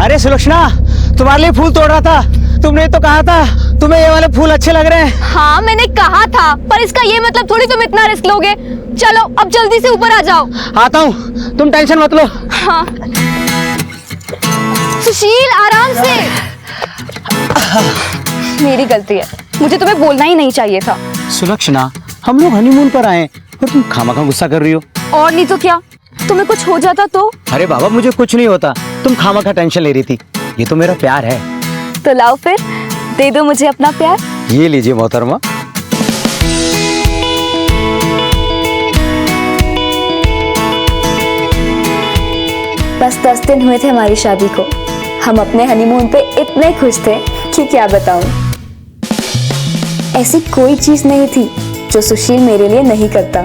अरे सुलक्षणा, तुम्हारे लिए फूल तोड़ रहा था। तुमने तो कहा था तुम्हें ये वाले फूल अच्छे लग रहे हैं। हाँ मैंने कहा था, पर इसका ये मतलब थोड़ी तुम इतना रिस्क लोगे। चलो अब जल्दी से ऊपर आ जाओ। आता हूँ, तुम टेंशन मत लो। हाँ सुशील आराम से। मेरी गलती है, मुझे तुम्हें बोलना ही नहीं चाहिए था। सुलक्षणा, हम लोग हनीमून पर आए और तुम खामखा गुस्सा कर रही हो। और नहीं तो क्या, तुम्हें कुछ हो जाता तो? अरे बाबा, मुझे कुछ नहीं होता, तुम खामखा टेंशन ले रही थी। ये तो मेरा प्यार है। तो लाओ फिर, दे दो मुझे अपना प्यार। ये लीजिए मोहतरमा। बस 10 दिन हुए थे हमारी शादी को। हम अपने हनीमून पे इतने खुश थे कि क्या बताऊं। ऐसी कोई चीज नहीं थी जो सुशील मेरे लिए नहीं करता।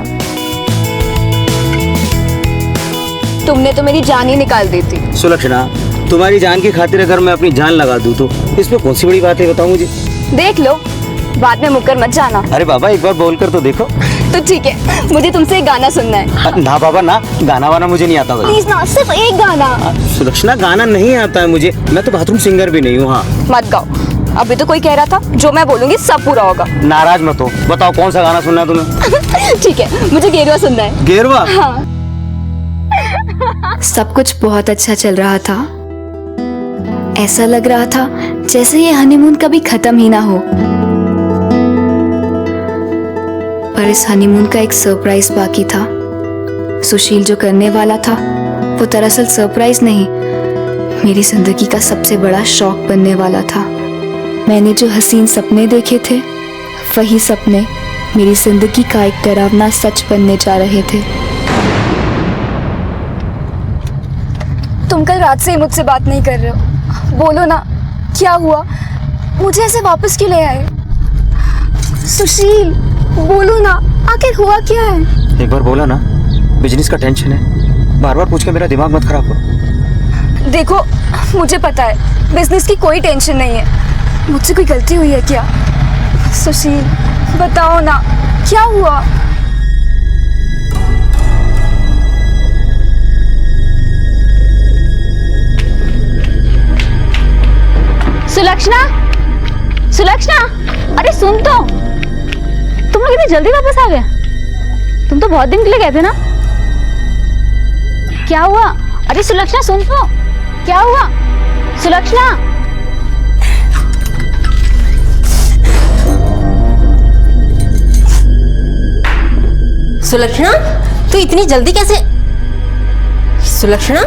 तुमने तो मेरी जान ही निकाल दी थी। सुलक्षणा, तुम्हारी जान की खातिर अगर मैं अपनी जान लगा दूं तो इसमें कौन सी बड़ी बात है, बताओ मुझे। देख लो, बाद में मुकर मत जाना। अरे बाबा, एक बार बोल कर तो देखो। तो ठीक है, मुझे तुमसे एक गाना सुनना है। ना बाबा ना, गाना वाना मुझे नहीं आता भाई। प्लीज ना, सिर्फ एक गाना। सुलक्षणा, गाना नहीं आता है मुझे, मैं तो बाथरूम सिंगर भी नहीं हूँ। हाँ मत गाओ, अभी तो कोई कह रहा था जो मैं बोलूंगी सब पूरा होगा। नाराज मत हो, बताओ कौन सा गाना सुनना है तुम्हें। ठीक है, मुझे गेरुआ सुनना है। गेरुआ? हाँ। सब कुछ बहुत अच्छा चल रहा था। ऐसा लग रहा था जैसे ये हनीमून कभी खत्म ही ना हो। पर इस हनीमून का एक सरप्राइज बाकी था। सुशील जो करने वाला था वो दरअसल सरप्राइज नहीं, मेरी जिंदगी का सबसे बड़ा शौक बनने वाला था। मैंने जो हसीन सपने देखे थे, वही सपने मेरी जिंदगी का एक डरावना सच बनने जा रहे थे। तुम कल रात से ही मुझसे बात नहीं कर रहे हो, बोलो ना क्या हुआ? मुझे ऐसे वापस क्यों ले आए? सुशील बोलो ना, आखिर हुआ क्या है? एक बार बोला ना, बिजनेस का टेंशन है, बार बार पूछ के मेरा दिमाग मत खराब करो। देखो मुझे पता है बिजनेस की कोई टेंशन नहीं है, मुझसे कोई गलती हुई है क्या? सुशील बताओ ना क्या हुआ? सुलक्षणा, सुलक्षणा, अरे सुन तो, तुम लोग इतनी जल्दी वापस आ गए? तुम तो बहुत दिन के लिए गए थे ना। क्या हुआ? अरे सुलक्षणा सुन तो, क्या हुआ? सुलक्षणा, सुलक्षणा, तू इतनी जल्दी कैसे? सुलक्षणा,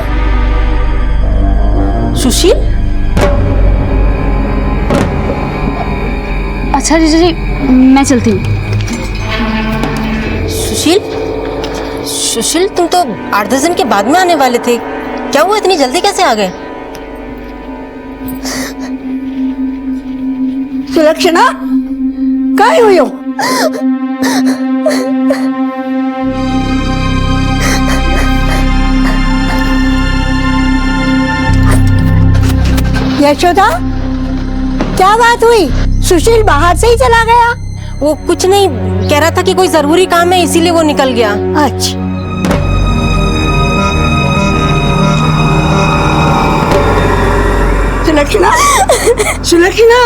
सुशील? अच्छा जीजू जी, मैं चलती हूँ। सुशील, सुशील तुम तो 8-10 दिन के बाद में आने वाले थे, क्या हुआ इतनी जल्दी कैसे आ गए? सुलक्षणा, काय हुयो? यशोदा, क्या बात हुई? सुशील बाहर से ही चला गया? वो कुछ नहीं, कह रहा था कि कोई जरूरी काम है इसीलिए वो निकल गया। अच्छा। सुलक्षणा, सुलक्षणा,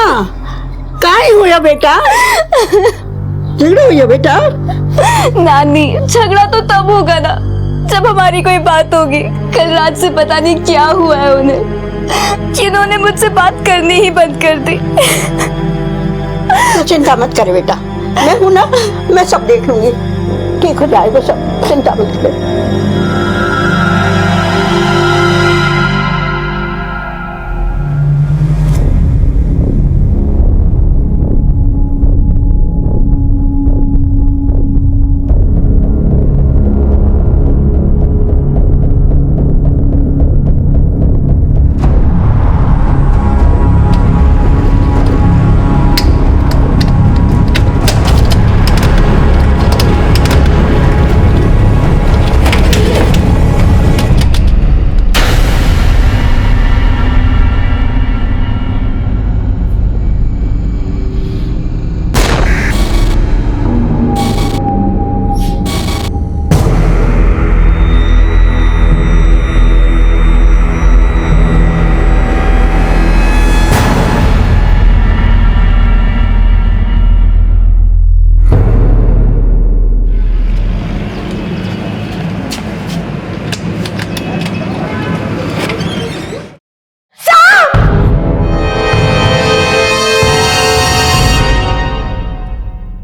काय हुआ बेटा? झगड़ा हुआ बेटा? नानी, झगड़ा तो तब होगा ना जब हमारी कोई बात होगी। कल रात से पता नहीं क्या हुआ है उन्हें, जिन्होंने मुझसे बात करनी ही बंद कर दी। तू चिंता मत कर बेटा, मैं हूं ना, मैं सब देख लूंगी, ठीक हो जाएगा सब, चिंता मत कर।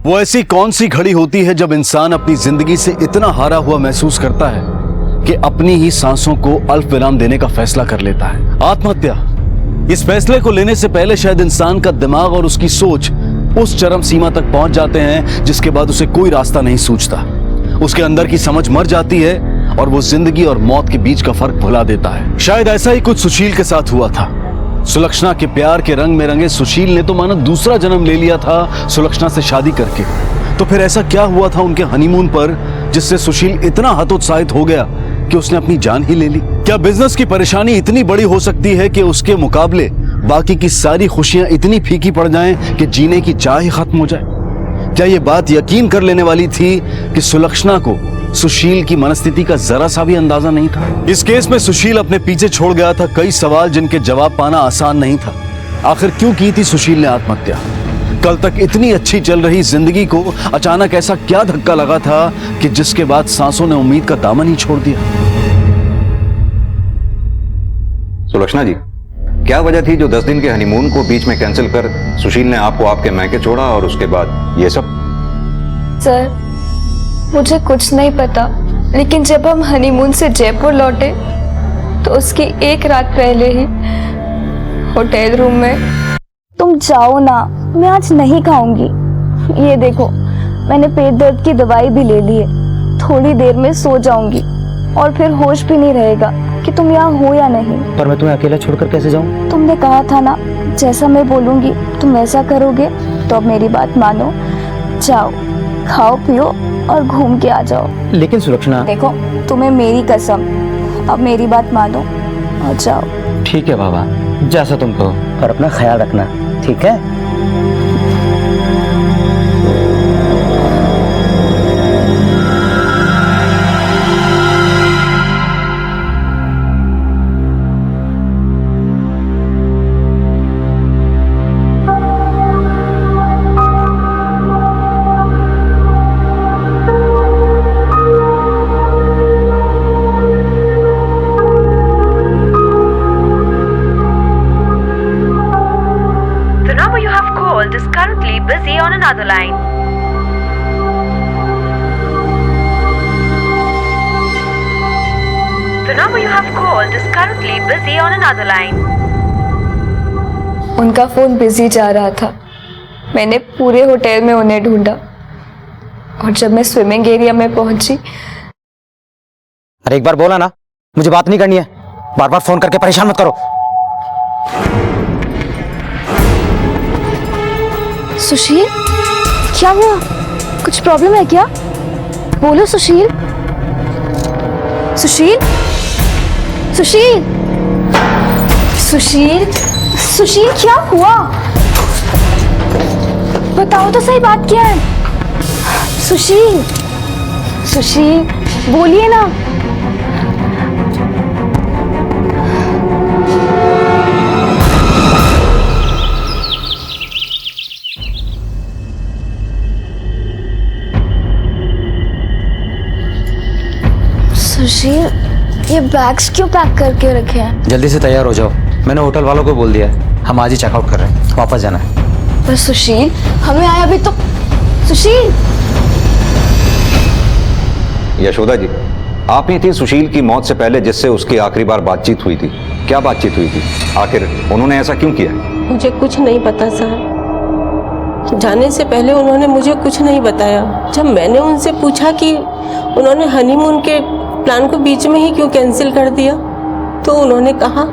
वो ऐसी कौन सी घड़ी होती है जब इंसान अपनी जिंदगी से इतना हारा हुआ महसूस करता है कि अपनी ही सांसों को अल्प विराम देने का फैसला कर लेता है? आत्महत्या। इस फैसले को लेने से पहले शायद इंसान का दिमाग और उसकी सोच उस चरम सीमा तक पहुंच जाते हैं जिसके बाद उसे कोई रास्ता नहीं सूझता। उसके अंदर की समझ मर जाती है और वो जिंदगी और मौत के बीच का फर्क भुला देता है। शायद ऐसा ही कुछ सुशील के साथ हुआ था। सुलक्षणा के प्यार के रंग में रंगे सुशील ने तो मानो दूसरा जन्म ले लिया था सुलक्षणा से शादी करके। तो फिर ऐसा क्या हुआ था उनके हनीमून पर जिससे सुशील इतना हतोत्साहित हो गया कि उसने अपनी जान ही ले ली? क्या बिजनेस की परेशानी इतनी बड़ी हो सकती है कि उसके मुकाबले बाकी की सारी खुशियां इतनी फीकी पड़ जाएं कि जीने की चाह ही खत्म हो जाए? क्या ये बात यकीन कर लेने वाली थी कि सुलक्षणा को सुशील की मनस्थिति का जरा सा भी अंदाजा नहीं था? इस केस में सुशील अपने पीछे छोड़ गया था कई सवाल जिनके जवाब पाना आसान नहीं था। आखिर क्यों की थी सुशील ने आत्महत्या? कल तक इतनी अच्छी चल रही जिंदगी को अचानक ऐसा क्या धक्का लगा था कि जिसके बाद सांसों ने उम्मीद का दामन ही छोड़ दिया? सुलक्षणा जी, क्या वजह थी जो 10 दिन के हनीमून को बीच में कैंसिल कर सुशील ने आपको आपके मैके छोड़ा और उसके बाद ये सब? सर, मुझे कुछ नहीं पता, लेकिन जब हम हनीमून से जयपुर लौटे तो उसकी एक रात पहले ही होटल रूम में, तुम जाओ ना, मैं आज नहीं खाऊंगी। ये देखो, मैंने पेट दर्द की दवाई भी ले ली है, थोड़ी देर में सो जाऊंगी और फिर होश भी नहीं रहेगा कि तुम यहाँ हो या नहीं। पर मैं तुम्हें अकेला छोड़कर कैसे जाऊं? तुमने कहा था ना, जैसा मैं बोलूंगी तुम वैसा करोगे, तो अब मेरी बात मानो, जाओ खाओ पियो और घूम के आ जाओ। लेकिन सुलक्षणा, देखो, तुम्हें मेरी कसम, अब मेरी बात मानो और जाओ। ठीक है बाबा, जैसा तुम कहो, पर अपना ख्याल रखना, ठीक है? is currently busy on another line. The number you have called is currently busy on another line. उनका फोन बिजी जा रहा था। मैंने पूरे होटल में उन्हें ढूंढा और जब मैं स्विमिंग एरिया में पहुंची। अरे एक बार बोला ना, मुझे बात नहीं करनी है, बार बार फोन करके परेशान मत करो। सुशील, क्या हुआ? कुछ प्रॉब्लम है क्या? बोलो सुशील। सुशील, सुशील, सुशील, सुशील, क्या हुआ? बताओ तो सही, बात क्या है? सुशील, सुशील, बोलिए ना। सुशील, ये बैग्स क्यों पैक करके रखे हैं? जल्दी से तैयार हो जाओ, मैंने होटल वालों को बोल दिया है, हम आज ही चेकआउट कर रहे हैं, वापस जाना है। पर सुशील, हमें आया भी तो। सुशील, यशोदा जी, आप ही थी सुशील की मौत से पहले जिससे उसकी आखिरी बार बातचीत हुई थी। क्या बातचीत हुई थी? आखिर उन्होंने ऐसा क्यों किया? मुझे कुछ नहीं पता सर। जाने से पहले उन्होंने मुझे कुछ नहीं बताया। जब मैंने उनसे पूछा कि उन्होंने हनीमून के प्लान को बीच में ही क्यों कैंसिल कर दिया, तो उन्होंने कहा,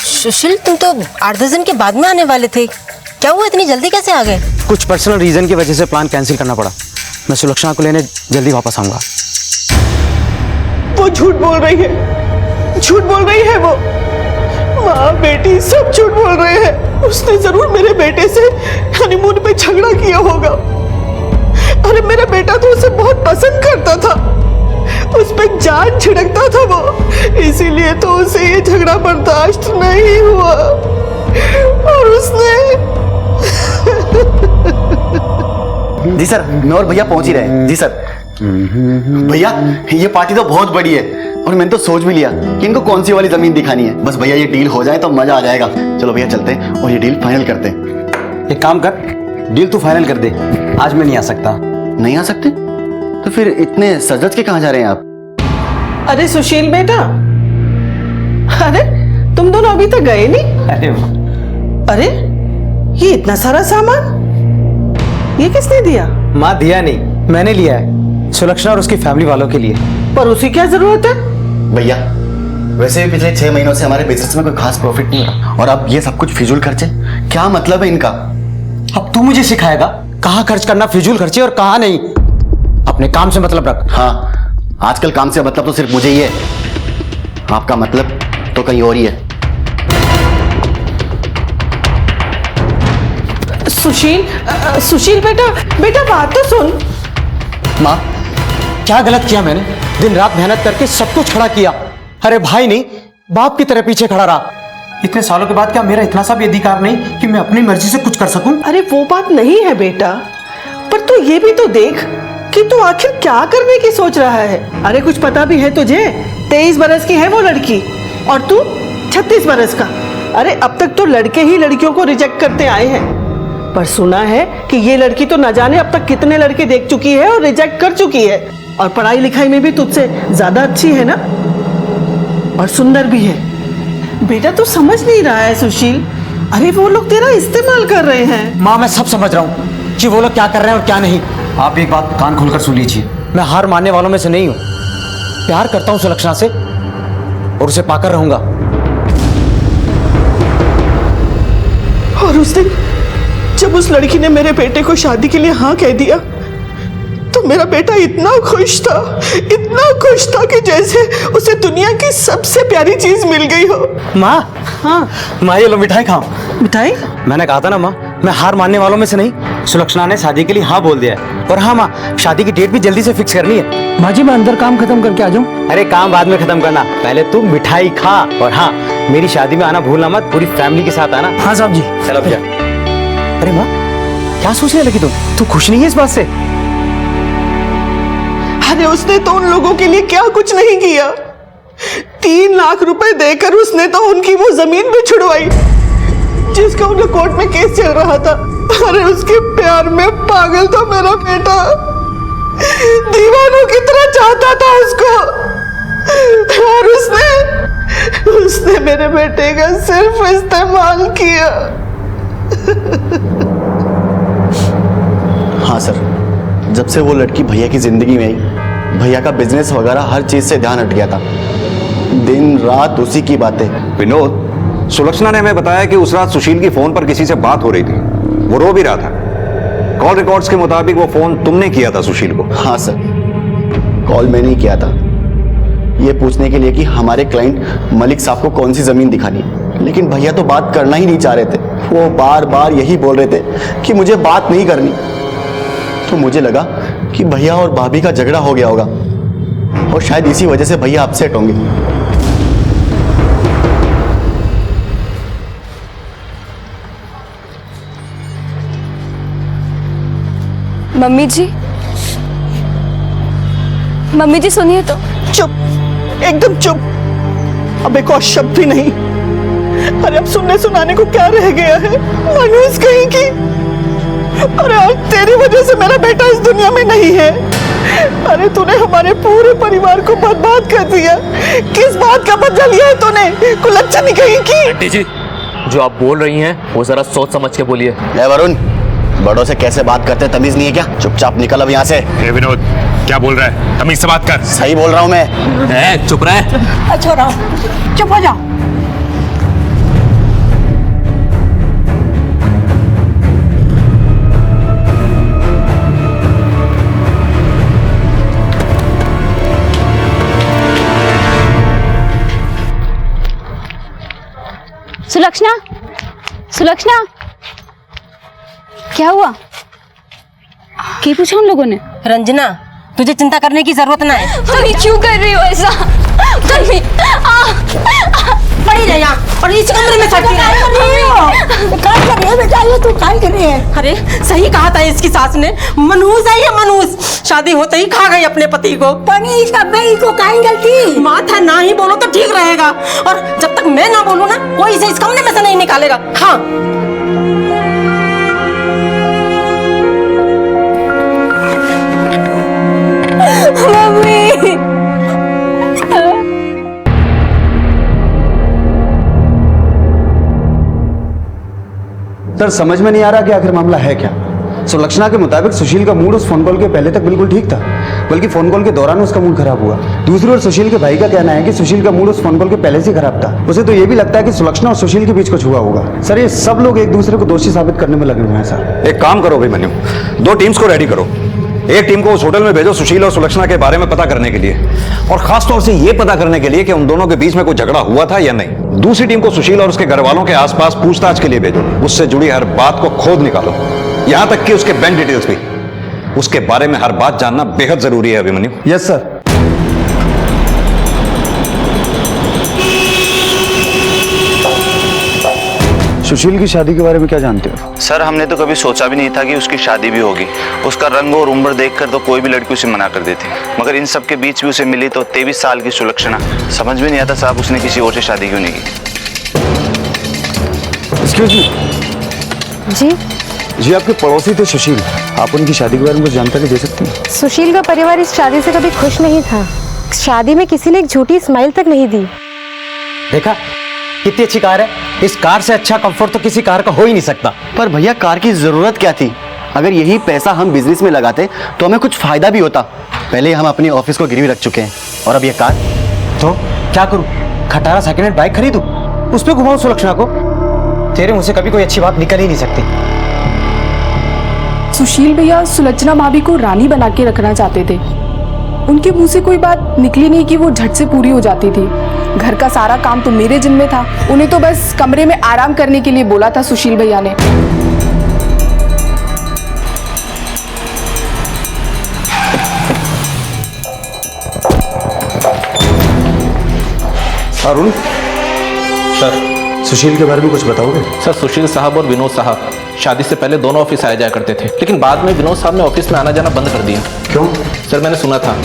सुशील तुम तो 8-10 दिन के बाद में आने वाले थे, क्या हुआ, इतनी जल्दी कैसे आ गए? कुछ पर्सनल रीजन की वजह से प्लान कैंसिल करना पड़ा। मैं सुलक्षणा को लेने जल्दी वापस आऊंगा। वो झूठ बोल रही है, झूठ बोल रही है वो। माँ बेटी सब झूठ बोल रहे हैं। उसने जरूर मेरे बेटे से हनीमून पे झगड़ा किया होगा। अरे मेरा बेटा तो उसे बहुत पसंद करता था, उस पर जान छिड़कता था वो, इसीलिए तो उसे ये झगड़ा बर्दाश्त नहीं हुआ और उसने। जी सर, मैं और भैया पहुंच ही रहे हैं। जी सर। भैया ये पार्टी तो बहुत बड़ी है और मैंने तो सोच भी लिया कि इनको कौन सी वाली जमीन दिखानी है। बस भैया ये डील हो जाए तो मजा आ जाएगा। चलो भैया चलते हैं और ये डील फाइनल करते हैं। एक काम कर, डील तू फाइनल कर दे, आज मैं नहीं आ सकता। नहीं आ सकते? तो फिर इतने सज के कहाँ जा रहे हैं आप? अरे सुशील बेटा, अरे तुम दोनों अभी तक गए नहीं? अरे ये इतना सारा सामान, ये किसने दिया? माँ दिया नहीं, मैंने लिया है, सुलक्षणा और उसकी फैमिली वालों के लिए। पर उसे क्या जरूरत है? भैया वैसे भी पिछले 6 महीनों से हमारे बिजनेस में कोई खास प्रॉफिट नहीं हो रहा, और अब ये सब कुछ फिजूल खर्चे, क्या मतलब है इनका? अब तू मुझे सिखाएगा कहाँ खर्च करना फिजूल खर्चे और कहाँ नहीं। अपने काम से मतलब रख। हाँ, आजकल काम से मतलब तो सिर्फ मुझे ही है, आपका मतलब तो कहीं और ही है। सुशील बेटा, बेटा बात तो सुन। माँ क्या गलत किया मैंने? दिन रात मेहनत करके सब कुछ खड़ा किया, अरे भाई नहीं बाप की तरह पीछे खड़ा रहा। इतने सालों के बाद क्या मेरा इतना सा भी अधिकार नहीं कि मैं अपनी मर्जी से कुछ कर सकूं? अरे वो बात नहीं है बेटा, पर तू ये भी तो देख कि तू आखिर क्या करने की सोच रहा है। अरे कुछ पता भी है तुझे? 23 बरस की है वो लड़की और तू 36 बरस का। अरे अब तक तो लड़के ही लड़कियों को रिजेक्ट करते आए हैं, पर सुना है कि ये लड़की तो न जाने अब तक कितने लड़के देख चुकी है और रिजेक्ट कर चुकी है, और पढ़ाई लिखाई में भी तुझसे ज्यादा अच्छी है ना, और सुंदर भी है। बेटा तू समझ नहीं रहा है सुशील, अरे वो लोग तेरा इस्तेमाल कर रहे हैं। माँ मैं सब समझ रहा हूँ कि वो लोग क्या कर रहे हैं और क्या नहीं। आप एक बात कान खोलकर सुन लीजिए, मैं हार मानने वालों में से नहीं हूँ। प्यार करता हूँ सुलक्षणा से और उसे पाकर रहूंगा। और उस दिन जब उस लड़की ने मेरे बेटे को शादी के लिए हाँ कह दिया तो मेरा बेटा इतना खुश था कि जैसे उसे दुनिया की सबसे प्यारी चीज मिल गई हो। माँ, हाँ माँ ये लो मिठाई खाओ। मिठाई? मैंने कहा था ना माँ, मैं हार मानने वालों में से नहीं। सुलक्षणा ने शादी के लिए हाँ बोल दिया है, और हाँ माँ शादी की डेट भी जल्दी से फिक्स करनी है। माँ जी मैं अंदर काम खत्म करके आ जाऊँ? अरे काम बाद में खत्म करना, पहले तू मिठाई खा। और हाँ मेरी शादी में आना भूलना मत, पूरी फैमिली के साथ आना। हाँ साहब जी। चलो भैया। अरे माँ क्या सोचने लगी तू खुश नहीं है इस बात से? अरे उसने तो उन लोगों के लिए क्या कुछ नहीं किया। 3 लाख रुपए देकर उसने तो उनकी वो जमीन भी छुड़वाई जिसका उनके कोर्ट में केस चल रहा था। अरे उसके प्यार में पागल था मेरा बेटा, दीवानों की तरह चाहता था उसको, और उसने मेरे बेटे का सिर्फ इस्तेमाल किया। हाँ सर, जब से वो लड़की भैया की जिंदगी में आई, भैया का बिजनेस वगैरह हर चीज से ध्यान हट गया था। दिन रात उसी की बातें। विनोद, सुलक्षणा ने हमें बताया कि उस रात सुशील की फोन पर किसी से बात हो रही थी, वो रो भी रहा था। कॉल रिकॉर्ड्स के मुताबिक वो फोन तुमने किया था सुशील को? हाँ सर, कॉल मैंने ही किया था, ये पूछने के लिए कि हमारे क्लाइंट मलिक साहब को कौन सी जमीन दिखानी है। लेकिन भैया तो बात करना ही नहीं चाह रहे थे, वो बार बार यही बोल रहे थे कि मुझे बात नहीं करनी। तो मुझे लगा कि भैया और भाभी का झगड़ा हो गया होगा, और शायद इसी वजह से भैया अपसेट होंगे। मम्मी जी सुनिए तो। चुप, एकदम चुप, अब एक और शब्द भी नहीं। अरे अब सुनने सुनाने को क्या रह गया है? मनोज कहीं की, अरे आज तेरी वजह से मेरा बेटा इस दुनिया में नहीं है। अरे तूने हमारे पूरे परिवार को बर्बाद कर दिया। किस बात का बदला लिया है तूने? कुलच्छनी कहीं की। आंटी जी, जो आप बोल रही हैं वो जरा सोच समझ के बोलिए। वरुण, बड़ों से कैसे बात करते, तमीज नहीं है क्या? चुपचाप निकल अब यहाँ से। विनोद क्या बोल रहा है? तमीज से बात कर। सही बोल रहा हूँ मैं। चुप रहे। छोड़ो, चुप हो जाओ। सुलक्षणा क्या हुआ? क्या पूछा उन लोगों ने? रंजना, तुझे चिंता करने की जरूरत ना है। मम्मी क्यों कर रही हो ऐसा? मम्मी पड़ी रह यहाँ और इस कमरे में सड़ती रह। काय कर रही है बेटा? ये तू काय कर रही है? अरे सही कहा था इसकी सास ने, मनहूस है ये मनहूस, शादी होते ही खा गई अपने पति को। पानी इसका भाई को काय गलती? माथा ना ही बोलो तो ठीक रहेगा, और जब तक मैं ना बोलूं ना कोई इसे इस कमरे में से नहीं निकालेगा। हाँ सर समझ में नहीं आ रहा कि आखिर मामला है क्या। सुलक्षणा के मुताबिक सुशील का मूड उस फोन कॉल के पहले तक बिल्कुल ठीक था, बल्कि फोन कॉल के दौरान उसका मूड खराब हुआ। दूसरी ओर सुशील के भाई का कहना है कि सुशील का मूड उस फोन कॉल के पहले से खराब था। उसे तो ये भी लगता है कि सुलक्षणा और सुशील के बीच कुछ हुआ होगा। सर ये सब लोग एक दूसरे को दोषी साबित करने में लगे हुए हैं सर। एक काम करो अभिमन्यु, 2 टीम्स को रेडी करो। एक टीम को उस होटल में भेजो सुशील और सुलक्षणा के बारे में पता करने के लिए, और खास तौर से यह पता करने के लिए कि उन दोनों के बीच में कोई झगड़ा हुआ था या नहीं। दूसरी टीम को सुशील और उसके घर वालों के आसपास पूछताछ के लिए भेजो। उससे जुड़ी हर बात को खोद निकालो, यहां तक कि उसके बैंक डिटेल्स भी। उसके बारे में हर बात जानना बेहद जरूरी है अभिमन्यु। Yes sir. सुशील की शादी के बारे में क्या जानते हो? सर हमने तो कभी सोचा भी नहीं था कि उसकी शादी भी होगी। उसका रंग और उम्र देखकर तो कोई भी लड़की उसे मना कर देती, मगर इन सब के बीच भी उसे मिली तो 23 साल की सुलक्षणा। समझ में नहीं आता साहब उसने किसी और से शादी क्यों नहीं की। Excuse me. जी जी आपके पड़ोसी थे सुशील, आप उनकी शादी के बारे में कुछ जानकारी दे सकती हैं? सुशील का परिवार इस शादी से कभी खुश नहीं था। शादी में किसी ने एक झूठी स्माइल तक नहीं दी। देखा कितनी अच्छी कार है। इस कार से अच्छा कंफर्ट तो किसी कार का हो ही नहीं सकता। पर भैया कार की जरूरत क्या थी? अगर यही पैसा हम बिजनेस में लगाते तो हमें कुछ फायदा भी होता। पहले हम अपनी ऑफिस को गिरवी रख चुके हैं और अब ये कार। तो क्या करूं? खटारा सेकंड हैंड बाइक खरीदूं, उस पे घुमाऊं सुलक्षणा को? तेरे मुंह से कभी कोई अच्छी बात निकल ही नहीं सकती। सुशील भैया सुलक्षणा भाभी को रानी बना के रखना चाहते थे। उनके मुंह से कोई बात निकली नहीं कि वो झट से पूरी हो जाती थी। घर का सारा काम तो मेरे जिम्मे था। उन्हें तो बस कमरे में आराम करने के लिए बोला था सुशील भैया ने। अरुण सर, सुशील के बारे में कुछ बताओगे? सर सुशील साहब और विनोद साहब शादी से पहले दोनों ऑफिस आया जाया करते थे, लेकिन बाद में विनोद साहब ने ऑफिस में आना जाना बंद कर दिया। क्यों? सर मैंने सुना था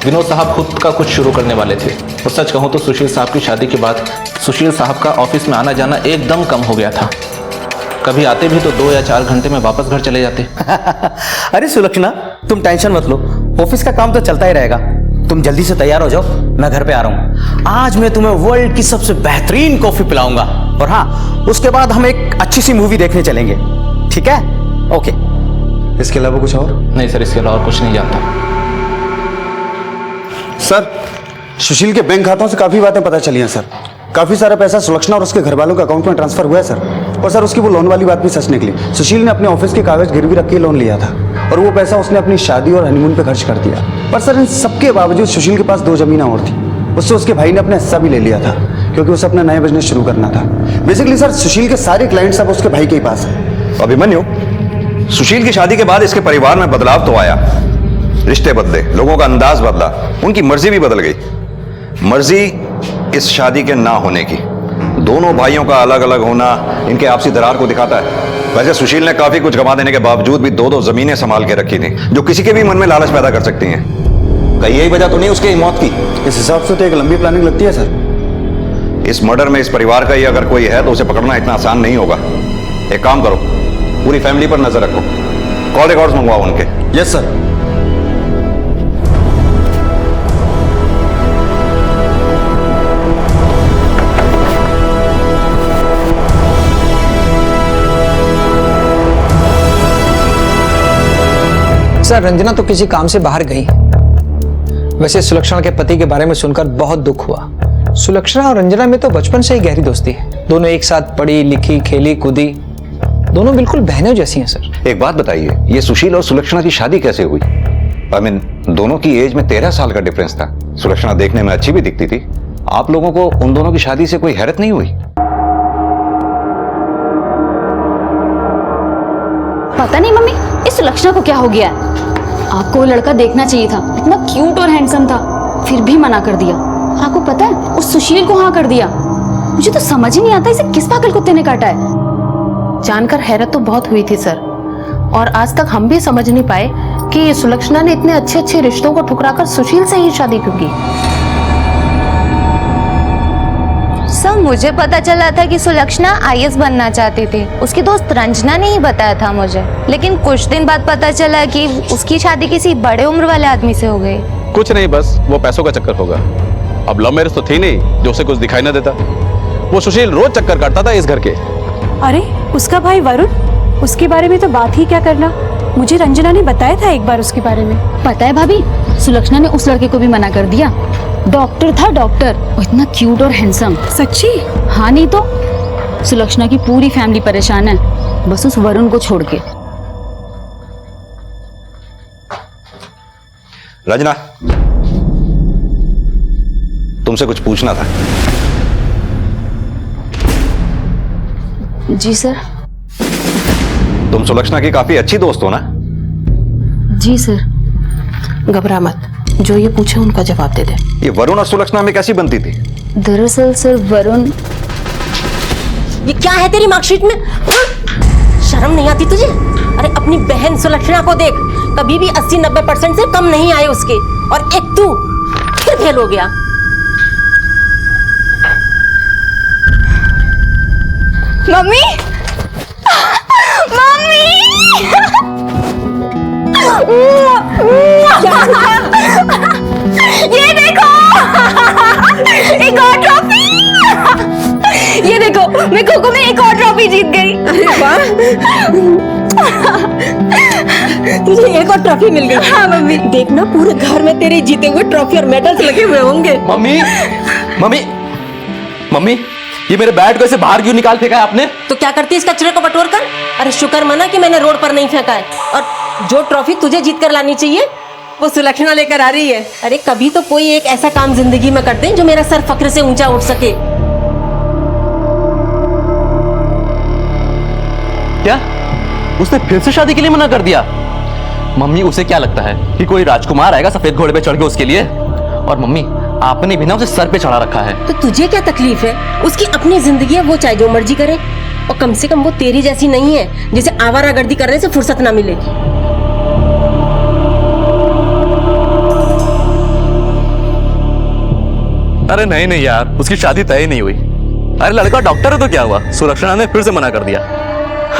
विनोद साहब खुद का कुछ शुरू करने वाले थे, और सच कहूँ तो सुशील साहब की शादी के बाद सुशील साहब का ऑफिस में आना जाना एकदम कम हो गया था। कभी आते भी तो 2 या 4 घंटे में वापस घर चले जाते। अरे सुलक्षणा तुम टेंशन मत लो, ऑफिस का काम तो चलता ही रहेगा। तुम जल्दी से तैयार हो जाओ, मैं घर पे आ रहा हूँ। आज मैं तुम्हें वर्ल्ड की सबसे बेहतरीन कॉफी पिलाऊंगा, और हाँ उसके बाद हम एक अच्छी सी मूवी देखने चलेंगे, ठीक है? ओके। इसके अलावा कुछ और? नहीं सर, इसके अलावा और कुछ नहीं जानता। सर सुशील के बैंक खातों से काफी बातें पता चली हैं सर। काफी सारा पैसा सुलक्षणा और उसके घर वालों के अकाउंट में ट्रांसफर हुआ है सर। और सर उसकी वो लोन वाली बात भी सच निकली। सुशील ने अपने ऑफिस के कागज गिरवी रख के लोन लिया था, और वो पैसा उसने अपनी शादी और हनीमून पे खर्च कर दिया। पर सर इन सबके बावजूद सुशील के पास 2 जमीनें और थी। उससे उसके भाई ने अपना हिस्सा भी ले लिया था, क्योंकि उसे अपना नया बिजनेस शुरू करना था। बेसिकली सर सुशील के सारे क्लाइंट्स अब उसके भाई के ही पास है। अभिमन्यु, सुशील की शादी के बाद इसके परिवार में बदलाव तो आया, रिश्ते बदले, लोगों का अंदाज बदला, उनकी मर्जी भी बदल गई। मर्जी इस शादी के ना होने की। दोनों भाइयों का अलग अलग होना इनके आपसी दरार को दिखाता है। वैसे सुशील ने काफी कुछ गंवा देने के बावजूद भी 2-2 जमीनें संभाल के रखी थी, जो किसी के भी मन में लालच पैदा कर सकती हैं। कहीं यही वजह तो नहीं उसकी मौत की? इस हिसाब से तो एक लंबी प्लानिंग लगती है सर। इस मर्डर में इस परिवार का ही अगर कोई है तो उसे पकड़ना इतना आसान नहीं होगा। एक काम करो, पूरी फैमिली पर नजर रखो, कॉल रिकॉर्ड्स मंगवाओ उनके। Yes sir. सर रंजना तो किसी काम से बाहर गई। वैसे सुलक्षणा के पति के बारे में सुनकर बहुत दुख हुआ। सुलक्षणा और रंजना में तो बचपन से ही गहरी दोस्ती है। दोनों एक साथ पढ़ी लिखी, खेली कूदी, दोनों बिल्कुल बहनों जैसी हैं सर। एक बात बताइए, ये सुशील और सुलक्षणा की शादी कैसे हुई? दोनों की एज में 13 साल का डिफरेंस था। सुलक्षणा देखने में अच्छी भी दिखती थी। आप लोगों को उन दोनों की शादी से कोई हैरत नहीं हुई? पता नहीं मम्मी इस सुलक्षणा को क्या हो गया है। आपको वो लड़का देखना चाहिए था, इतना क्यूट और हैंडसम था, फिर भी मना कर दिया। आपको पता है उस सुशील को हाँ कर दिया। मुझे तो समझ ही नहीं आता इसे किस पागल कुत्ते ने काटा है। जानकर हैरत तो बहुत हुई थी सर, और आज तक हम भी समझ नहीं पाए कि सुलक्षणा ने इतने अच्छे अच्छे रिश्तों को ठुकराकर सुशील से ही शादी क्यों की। सर मुझे पता चला था कि सुलक्षणा IAS बनना चाहती थी। उसकी दोस्त रंजना ने ही बताया था मुझे, लेकिन कुछ दिन बाद पता चला कि उसकी शादी किसी बड़े उम्र वाले आदमी से हो गई। कुछ नहीं, बस वो पैसों का चक्कर होगा। अब लव मैरिज तो थी नहीं जो उसे कुछ दिखाई ना देता। वो सुशील रोज चक्कर काटता था इस घर के। अरे उसका भाई वरुण उसके बारे में तो बात ही क्या करना, मुझे रंजना ने बताया था एक बार उसके बारे में। पता है भाभी, सुलक्षणा ने उस लड़के को भी मना कर दिया। डॉक्टर था डॉक्टर, वो इतना क्यूट और हैंडसम। सच्ची? हाँ नहीं तो। सुलक्षणा की पूरी फैमिली परेशान है, बस उस वरुण को छोड़ के। रंजना, तुमसे कुछ पूछना था। जी सर। तुम सुलक्षणा की काफी अच्छी दोस्त हो ना? जी सर। घबरा मत, जो ये पूछे उनका जवाब दे दे। ये वरुण और सुलक्षणा में कैसी बनती थी? दरअसल सर वरुण। ये क्या है तेरी मार्कशीट में? शर्म नहीं आती तुझे? अरे अपनी बहन सुलक्षणा को देख, कभी भी 80-90% से कम नहीं आए उसके, और एक तू फिर फेल हो गया। मम्मी, मम्मी, ये देखो, एक और ट्रॉफी। ये देखो, मैं खो-खो में एक और ट्रॉफी जीत गई। अरे वाह, तुझे एक और ट्रॉफी मिल गई। हाँ मम्मी। देखना पूरे घर में तेरे जीते हुए ट्रॉफी और मेडल्स लगे हुए होंगे। मम्मी, मम्मी, मम्मी, ये मेरे बैट को ऐसे बाहर क्यों निकाल फेंका है आपने? तो क्या करती है इस कचरे को बटोर कर? अरे शुक्र मना कि मैंने रोड पर नहीं फेंका है, और जो ट्रॉफी तुझे जीत कर लानी चाहिए वो सुलक्षणा लेकर आ रही है। अरे कभी तो कोई एक ऐसा काम जिंदगी में करते हैं जो मेरा सर फक्र से ऊंचा उठ सके। क्या उसने फिर से शादी के लिए मना कर दिया? मम्मी, उसे क्या लगता है कि कोई राजकुमार आएगा सफेद घोड़े पे चढ़ के उसके लिए? और मम्मी, आपने भी ना उसे सर पे चढ़ा रखा है। तो तुझे क्या तकलीफ है? उसकी अपनी जिंदगी है, वो चाहे जो मर्जी करे, और कम से कम वो तेरी जैसी नहीं है जिसे आवारागर्दी करने से फुर्सत ना मिले। अरे नहीं नहीं यार, उसकी शादी तय नहीं हुई। अरे लड़का डॉक्टर है तो क्या हुआ, सुलक्षणा ने फिर से मना कर दिया।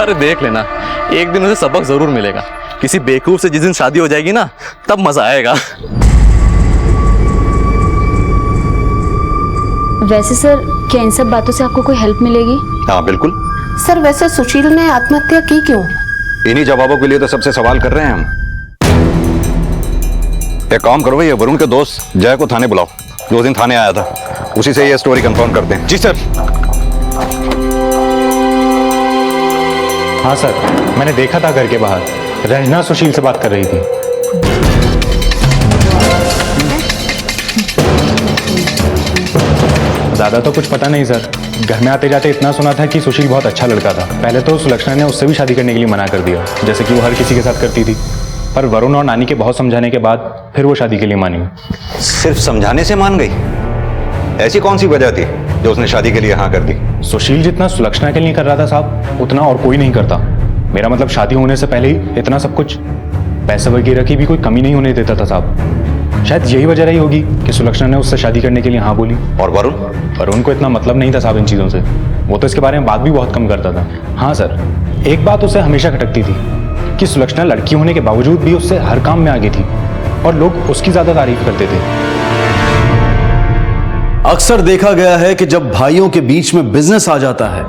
अरे देख लेना, एक दिन उसे सबक जरूर मिलेगा। किसी बेवकूफ से जिस दिन शादी हो जाएगी ना, तब मजा आएगा। वैसे सर, क्या इन सब बातों से आपको कोई हेल्प मिलेगी? हाँ बिल्कुल। सर वैसे सुशील ने आत्महत्या की क्यों? इन्हीं जवाबों के लिए तो सबसे सवाल कर रहे हैं हम। एक काम करो, ये वरुण के दोस्त जय को थाने बुलाओ, जो उस दिन थाने आया था, उसी से ये स्टोरी कंफर्म करते हैं। जी सर। हाँ सर, मैंने देखा था घर के बाहर, रंजना सुशील से बात कर रही थी। ज़्यादा तो कुछ पता नहीं सर, घर में आते जाते इतना सुना था कि सुशील बहुत अच्छा लड़का था। पहले तो सुलक्षणा ने उससे भी शादी करने के लिए मना कर दिया, जैसे कि वो हर किसी के साथ करती थी। पर वरुण और नानी के बहुत समझाने के बाद फिर वो शादी के लिए मानी। सिर्फ समझाने से मान गई? ऐसी कौन सी वजह थी जो उसने शादी के लिए हाँ कर दी? सुशील जितना सुलक्षणा के लिए कर रहा था साहब, उतना और कोई नहीं करता। मेरा मतलब शादी होने से पहले ही इतना सब कुछ, पैसे वगैरह की भी कोई कमी नहीं होने देता था साहब। शायद यही वजह रही होगी कि सुलक्षणा ने उससे शादी करने के लिए हाँ बोली। और वरुण? वरुण को इतना मतलब नहीं था साहब इन चीज़ों से, वो तो इसके बारे में बात भी बहुत कम करता था। हाँ सर, एक बात उसे हमेशा खटकती थी कि सुलक्षणा लड़की होने के बावजूद भी उससे हर काम में आगे थी और लोग उसकी ज़्यादा तारीफ करते थे। अक्सर देखा गया है कि जब भाइयों के बीच में बिजनेस आ जाता है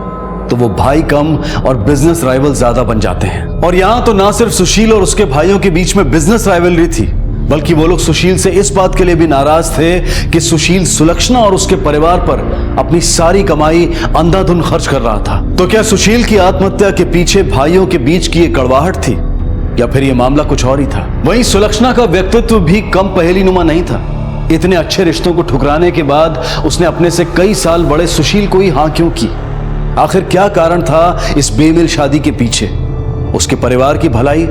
तो वो भाई कम और बिजनेस राइवल ज्यादा बन जाते हैं। और यहां तो ना सिर्फ सुशील और उसके भाइयों के बीच में बिजनेस राइवलरी थी, बल्कि वो लोग सुशील से इस बात के लिए भी नाराज थे कि सुशील सुलक्षणा और उसके परिवार पर अपनी सारी कमाई अंधाधुन खर्च कर रहा था। तो क्या सुशील की आत्महत्या के पीछे भाइयों के बीच की एक कड़वाहट थी, या फिर यह मामला कुछ और ही था? वहीं सुलक्षणा का व्यक्तित्व भी कम पहेलीनुमा नहीं था। इतने अच्छे रिश्तों को ठुकराने के बाद उसने अपने से कई साल बड़े सुशील को ही हाँ क्यों की? आखिर क्या कारण था इस बेमिल शादी के पीछे? उसके परिवार की भलाई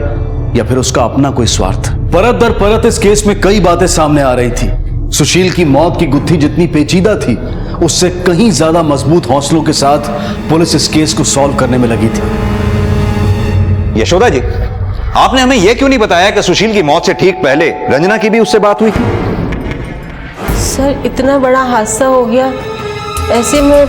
या फिर उसका अपना कोई स्वार्थ? परत दर परत इस केस में कई बातें सामने आ रही थी। सुशील की मौत की गुत्थी जितनी पेचीदा थी, उससे कहीं ज्यादा मजबूत हौसलों के साथ पुलिस इस केस को सॉल्व करने में लगी थी। यशोदा जी, आपने हमें यह क्यों नहीं बताया कि सुशील की मौत से ठीक पहले रंजना की भी उससे बात हुई थी? सर इतना बड़ा हादसा हो गया, ऐसे में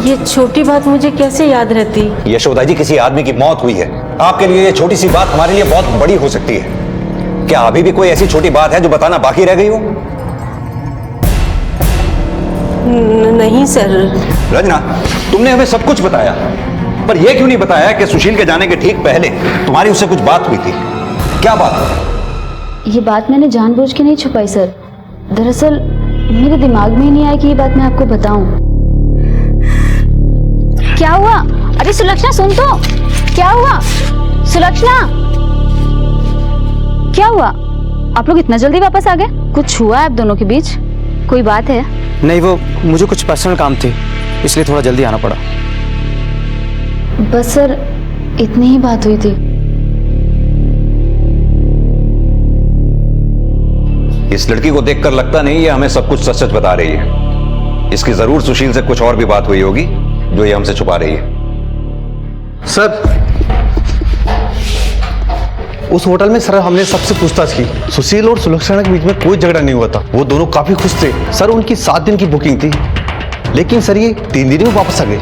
ये छोटी बात मुझे कैसे याद रहती? यशोदा जी, किसी आदमी की मौत हुई है, आपके लिए ये छोटी सी बात हमारे लिए बहुत बड़ी हो सकती है। क्या अभी भी कोई ऐसी छोटी बात है जो बताना बाकी रह गई हो? नहीं सर। रंजना, तुमने हमें सब कुछ बताया, पर यह क्यों नहीं बताया कि सुशील के जाने के ठीक पहले तुम्हारी उससे कुछ बात हुई थी? क्या बात? ये बात मैंने जानबूझ के नहीं छुपाई सर। दरअसल मेरे दिमाग में ही नहीं आया कि ये बात मैं आपको बताऊं। क्या हुआ? अरे सुलक्षणा सुन तो, क्या हुआ? सुलक्षणा, क्या हुआ? आप लोग इतना जल्दी वापस आ गए? कुछ हुआ आप दोनों के बीच? कोई बात है? नहीं, वो मुझे कुछ पर्सनल काम थी, इसलिए थोड़ा जल्दी आना पड़ा। बस सर इतनी ही बात हुई थी। इस लड़की को देखकर लगता नहीं ये हमें सब कुछ सच सच बता रही है। इसकी जरूर सुशील से कुछ और भी बात हुई होगी जो ये हमसे छुपा रही है। सर, उस होटल में सर हमने सबसे पूछताछ की। सुशील और सुलक्षणा के बीच में कोई झगड़ा नहीं हुआ था। वो दोनों काफी खुश थे। सर उनकी 7 दिन की बुकिंग थी, लेकिन सर ये 3 दिन में वापस आ गए।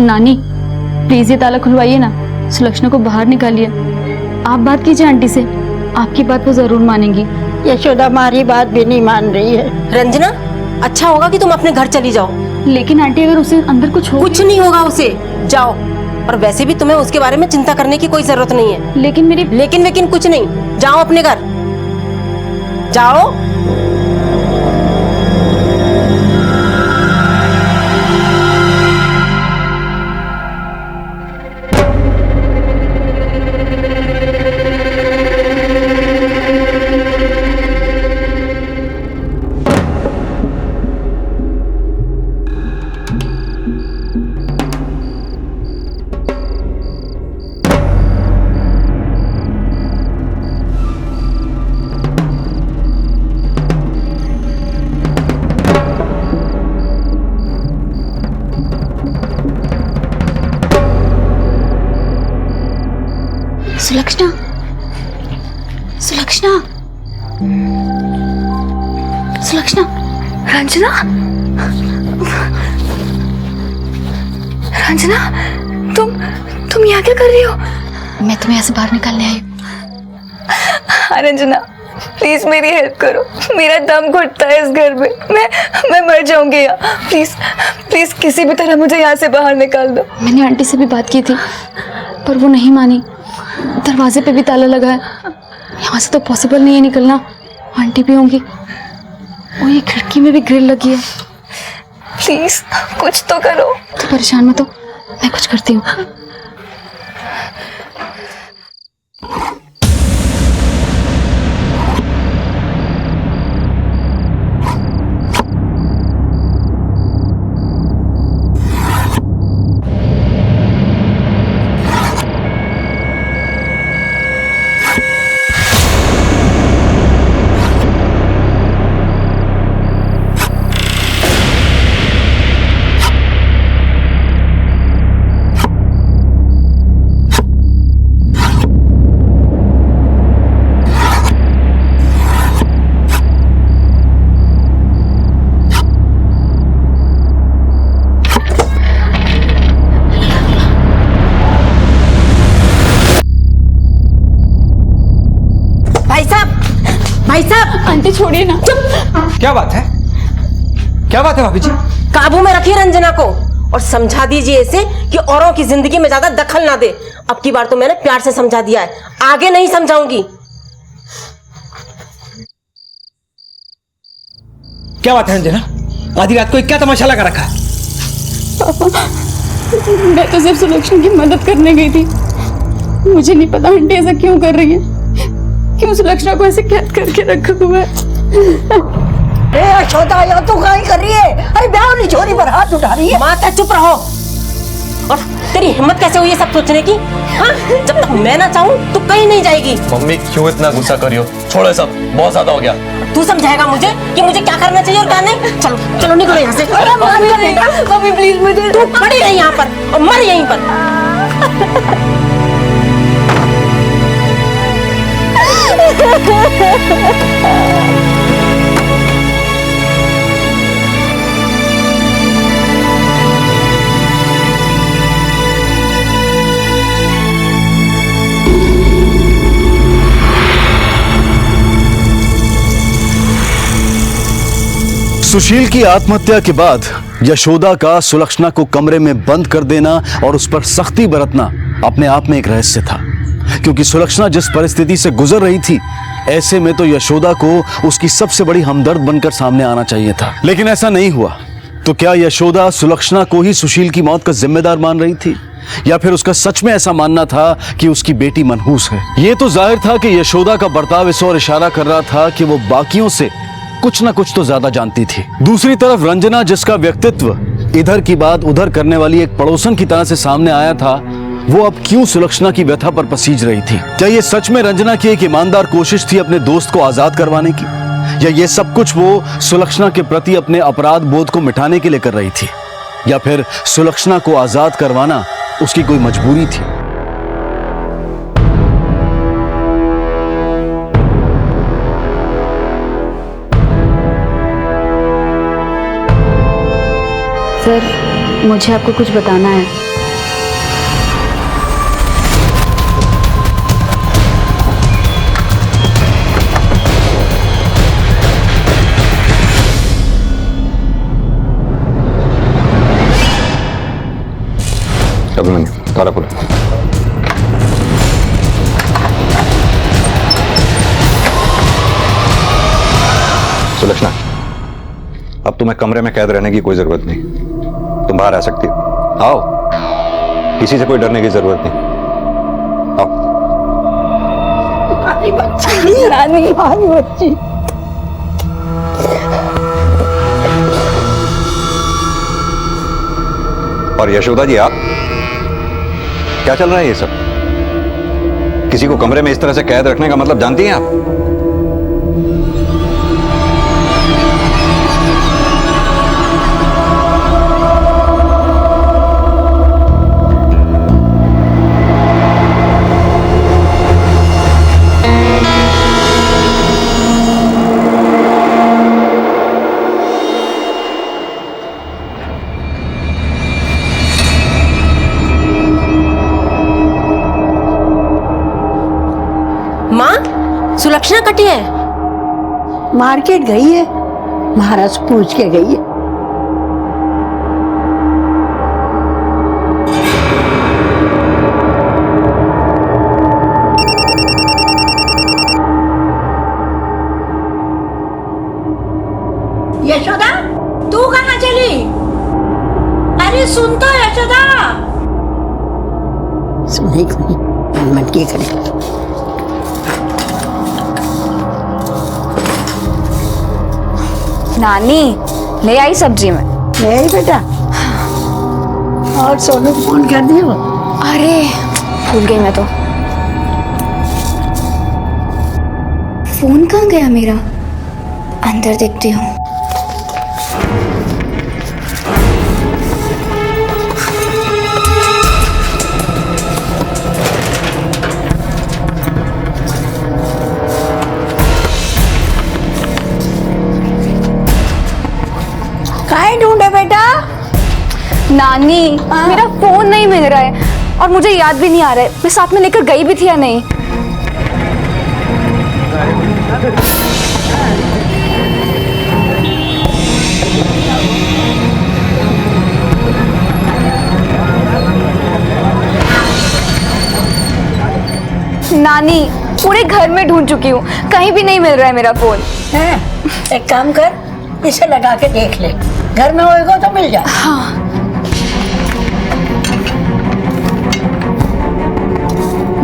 नानी प्लीज ये ताला खुलवाइए ना, सुलक्षणा को बाहर निकालिए। आप बात कीजिए आंटी से, आपकी बात वो जरूर मानेंगी। यशोदा हमारी बात भी नहीं मान रही है। रंजना, अच्छा होगा कि तुम अपने घर चली जाओ। लेकिन आंटी अगर उसे अंदर कुछ हो, कुछ नहीं होगा उसे, जाओ। और वैसे भी तुम्हें उसके बारे में चिंता करने की कोई जरूरत नहीं है। लेकिन मेरी लेकिन कुछ नहीं, जाओ अपने घर, जाओ। सुलक्षणा, सुलक्षणा, सुलक्षणा, रंजना, रंजना, तुम यहाँ क्या कर रही हो? मैं तुम्हें यहाँ से बाहर निकालने आई हूँ। हाँ रंजना, प्लीज मेरी हेल्प करो। मेरा दम घुटता है इस घर में। मैं मर जाऊंगी यहाँ। प्लीज प्लीज किसी भी तरह मुझे यहाँ से बाहर निकाल दो। मैंने आंटी से भी बात की थी पर वो नहीं मानी। दरवाजे पे भी ताला लगा है, यहाँ से तो पॉसिबल नहीं है निकलना। आंटी भी होंगी, और ये खिड़की में भी ग्रिल लगी है। प्लीज कुछ तो करो। तो परेशान मत हो, मैं कुछ करती हूँ। भाई साहब, आंटी छोड़िए ना। चुप। क्या बात है? क्या बात है भाभी जी? काबू में रखिए रंजना को और समझा दीजिए इसे कि औरों की जिंदगी में ज्यादा दखल ना दे। अब की बार तो मैंने प्यार से समझा दिया है, आगे नहीं समझाऊंगी। क्या बात है रंजना? आधी रात को क्या तमाशा लगा रखा है? पापा, मैं तो सिर्फ सुलक्षणा की मदद करने गई थी। मुझे नहीं पता आंटी ऐसा क्यों कर रही है, क्यों सुलक्षणा को ऐसे कैद करके रखा हुआ है। यशोदा, या तू क्या कर रही है? अरे ब्याह वाली छोरी पर हाथ उठा रही है। माता चुप रहो। और तेरी हिम्मत कैसे हुई है सब सोचने की? हाँ? जब तक मैं ना चाहूँ तो कहीं नहीं जाएगी। मम्मी क्यों इतना गुस्सा कर रही हो? छोड़ो सब, बहुत ज्यादा हो गया। तू समझाएगा मुझे कि मुझे क्या करना चाहिए और क्या नहीं? चलो चलो निकलो यहाँ से। मम्मी प्लीज मुझे। तू पड़ी रही यहाँ पर और मर यहीं पर। सुशील की आत्महत्या के बाद यशोदा का सुलक्षणा को कमरे में बंद कर देना और उस पर सख्ती बरतना अपने आप में एक रहस्य था, क्योंकि सुलक्षणा जिस परिस्थिति से गुजर रही थी, ऐसे में तो यशोदा को उसकी सबसे बड़ी हमदर्द बनकर सामने आना चाहिए था, लेकिन ऐसा नहीं हुआ। तो क्या यशोदा सुलक्षणा को ही सुशील की मौत का जिम्मेदार मान रही थी, या फिर उसका सच में ऐसा मानना था कि उसकी बेटी मनहूस है? यह तो जाहिर था कि यशोदा का बर्ताव इस ओर इशारा कर रहा था कि वो बाकियों से कुछ ना कुछ तो ज्यादा जानती थी। दूसरी तरफ रंजना, जिसका व्यक्तित्व इधर की बात उधर करने वाली एक पड़ोसन की तरह से सामने आया था, वो अब क्यों सुलक्षणा की व्यथा पर पसीज रही थी? क्या ये सच में रंजना की एक ईमानदार कोशिश थी अपने दोस्त को आजाद करवाने की, या ये सब कुछ वो सुलक्षणा के प्रति अपने अपराध बोध को मिटाने के लिए कर रही थी, या फिर सुलक्षणा को आजाद करवाना उसकी कोई मजबूरी थी? सर, मुझे आपको कुछ बताना है। ताला खोलो। सुलक्षणा, अब तुम्हें कमरे में कैद रहने की कोई जरूरत नहीं, तुम बाहर आ सकती हो। आओ, किसी से कोई डरने की जरूरत नहीं, आओ। रानी बच्ची, और यशोदा जी, आप क्या चल रहा है ये सब? किसी को कमरे में इस तरह से कैद रखने का मतलब जानती हैं आप? सुलक्षणा कटी है? मार्केट गई है, महाराज पूछ के गई है। यशोदा, तू कहाँ चली? अरे सुन तो यशोदा। सुने मन की करे। नानी, ले आई सब्जी में। ले आई बेटा। और सोनू को फोन कर दिया? अरे भूल गई मैं तो। फोन कहाँ गया मेरा? अंदर देखती हूँ। काहे ढूंढे बेटा? नानी, मेरा फोन नहीं मिल रहा है और मुझे याद भी नहीं आ रहा है मैं साथ में लेकर गई भी थी या नहीं। नानी, पूरे घर में ढूंढ चुकी हूँ, कहीं भी नहीं मिल रहा है मेरा फोन। एक काम कर, इसे लगा के देख ले, घर में होएगा तो मिल जाए। हाँ।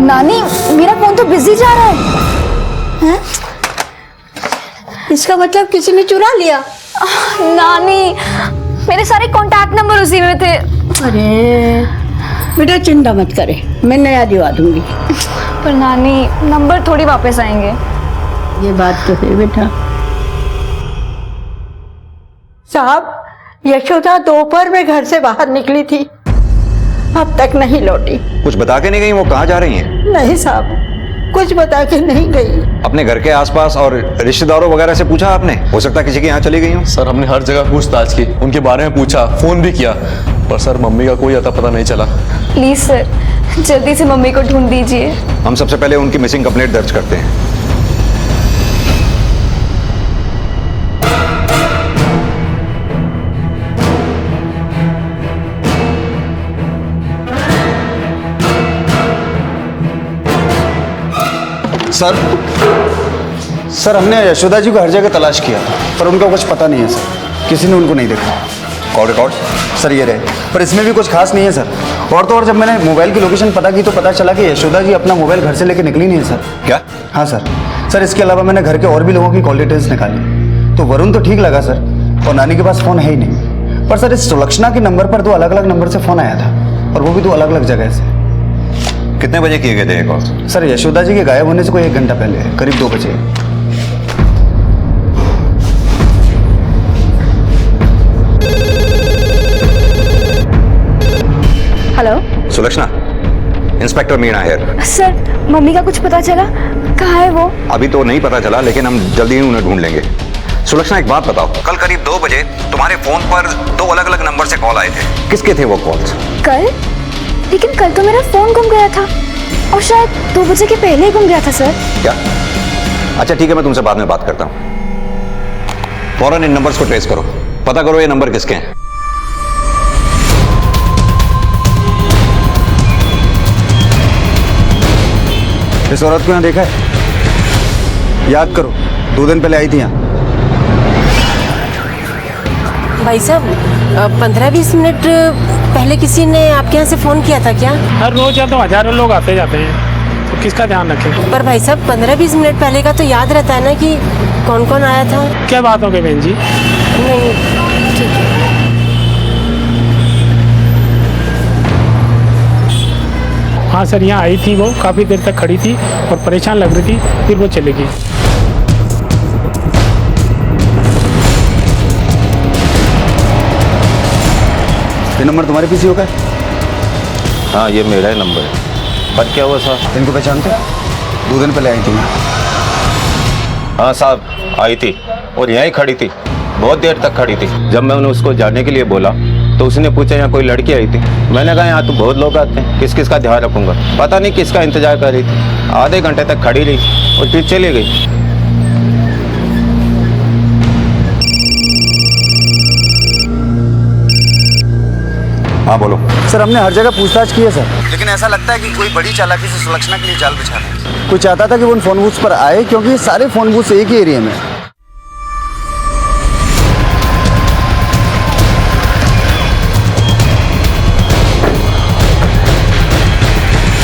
नानी, मेरा फोन तो बिजी जा रहा है। इसका मतलब किसी ने चुरा लिया? नानी, मेरे सारे कांटेक्ट नंबर उसी में थे। अरे बेटा चिंता मत करे, मैं नया दिवा दूंगी। पर नानी, नंबर थोड़ी वापस आएंगे। ये बात तो है बेटा। साहब, यशोदा दोपहर में घर से बाहर निकली थी, अब तक नहीं लौटी। कुछ बता के नहीं गई? वो कहाँ जा रही हैं? नहीं साहब, कुछ बता के नहीं गई। अपने घर के आसपास और रिश्तेदारों वगैरह से पूछा आपने? हो सकता है किसी के यहाँ चली गई हो। सर, हमने हर जगह पूछताछ की, उनके बारे में पूछा, फोन भी किया, पर सर मम्मी का कोई अता पता नहीं चला। प्लीज सर, जल्दी से मम्मी को ढूंढ दीजिए। हम सबसे पहले उनकी मिसिंग कंप्लेंट दर्ज करते हैं। सर हमने यशोदा जी को हर जगह तलाश किया पर उनका कुछ पता नहीं है सर, किसी ने उनको नहीं देखा। Call record? सर ये रहे, पर इसमें भी कुछ खास नहीं है सर। और तो और जब मैंने मोबाइल की लोकेशन पता की तो पता चला कि यशोदा जी अपना मोबाइल घर से लेके निकली नहीं है सर। क्या? हाँ सर इसके अलावा मैंने घर के और भी लोगों की कॉल डिटेल्स निकाली तो वरुण तो ठीक लगा सर, और नानी के पास फ़ोन है ही नहीं। पर सर इस सुलक्षणा के नंबर पर 2 अलग अलग नंबर से फ़ोन आया था और वो भी 2 अलग अलग जगह से। कितने बजे किए गए थे ये कॉल? सर यशोदा जी के गायब होने से कोई 1 घंटा पहले, करीब 2 बजे। हेलो सुलक्षणा, इंस्पेक्टर मीणा है। सर मम्मी का कुछ पता चला? कहाँ है वो? अभी तो नहीं पता चला लेकिन हम जल्दी ही उन्हें ढूंढ लेंगे। सुलक्षणा एक बात बताओ, कल करीब 2 बजे तुम्हारे फोन पर 2 अलग अलग नंबर से कॉल आए थे, किसके थे वो कॉल्स? कल? लेकिन कल तो मेरा फोन गुम गया था और शायद 2 बजे के पहले ही गुम गया था सर। क्या? अच्छा ठीक है, मैं तुमसे बाद में बात करता हूँ। फौरन इन नंबर्स को ट्रेस करो, पता करो ये नंबर किसके हैं। इस औरत को यहाँ देखा है? याद करो 2 दिन पहले आई थी यहाँ। भाई साहब 15-20 मिनट पहले किसी ने आपके यहाँ से फ़ोन किया था क्या? हर रोज या तो हजारों लोग आते जाते हैं, तो किसका ध्यान रखें? पर भाई साहब 15-20 मिनट पहले का तो याद रहता है ना कि कौन कौन आया था। क्या बात हो गई बहन जी? नहीं ठीक है। हाँ सर, यहाँ आई थी वो, काफ़ी देर तक खड़ी थी और परेशान लग रही थी, फिर वो चली गई। ये नंबर तुम्हारे पीसी होगा? हाँ ये मेरा ही नंबर है। पर क्या हुआ साहब? इनको पहचानते? 2 दिन पहले आई थी। हाँ साहब आई थी और यहीं खड़ी थी, बहुत देर तक खड़ी थी। जब मैंने उसको जाने के लिए बोला तो उसने पूछा यहाँ कोई लड़की आई थी। मैंने कहा यहाँ तो बहुत लोग आते हैं, किस किस का ध्यान रखूंगा। पता नहीं किसका इंतजार कर रही थी, आधे घंटे तक खड़ी रही और फिर चली गई। हाँ बोलो। सर हमने हर जगह पूछताछ की है सर, लेकिन ऐसा लगता है कि कोई बड़ी चालाकी से सुलक्षणा के लिए जाल बिछा रहा है। कोई चाहता था कि वो उन फोन बूथ पर आए क्योंकि सारे फोन बूथ एक ही एरिया में।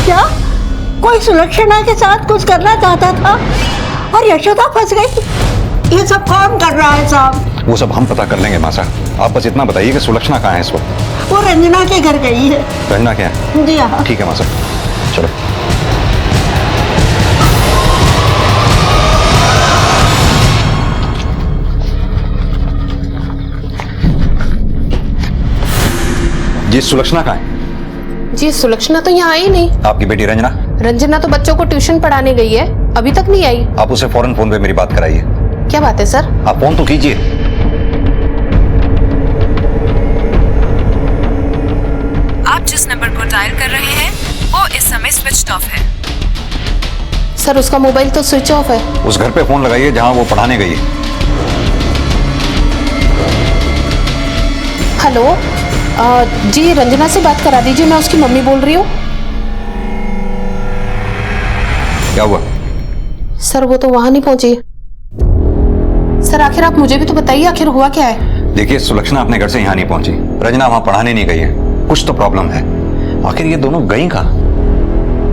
क्या कोई सुलक्षणा के साथ कुछ करना चाहता था और यशोदा फंस गई? ये सब कौन कर रहा है साहब? वो सब हम पता कर लेंगे मासा, आप बस इतना बताइए कि सुलक्षणा कहाँ है इस वक्त? वो रंजना के घर गई है। रंजना क्या है? जी हाँ। ठीक है मासा, चलो। जी सुलक्षणा कहाँ है? जी सुलक्षणा तो यहाँ आई नहीं। आपकी बेटी रंजना? रंजना तो बच्चों को ट्यूशन पढ़ाने गई है, अभी तक नहीं आई। आप उसे फौरन फोन पे मेरी बात कराइए। क्या बात है सर? आप फोन तो कीजिए। आप जिस नंबर को डायल कर रहे हैं वो इस समय स्विच ऑफ है। सर उसका मोबाइल तो स्विच ऑफ है। उस घर पे फोन लगाइए जहां वो पढ़ाने गई है। हेलो जी रंजना से बात करा दीजिए, मैं उसकी मम्मी बोल रही हूँ। क्या हुआ? सर वो तो वहां नहीं पहुंची। सर आखिर आप मुझे भी तो बताइए, आखिर हुआ क्या है? देखिए सुलक्षणा अपने घर से यहाँ नहीं पहुंची, रंजना वहां पढ़ाने नहीं गई है, कुछ तो प्रॉब्लम है। आखिर ये दोनों गई कहाँ?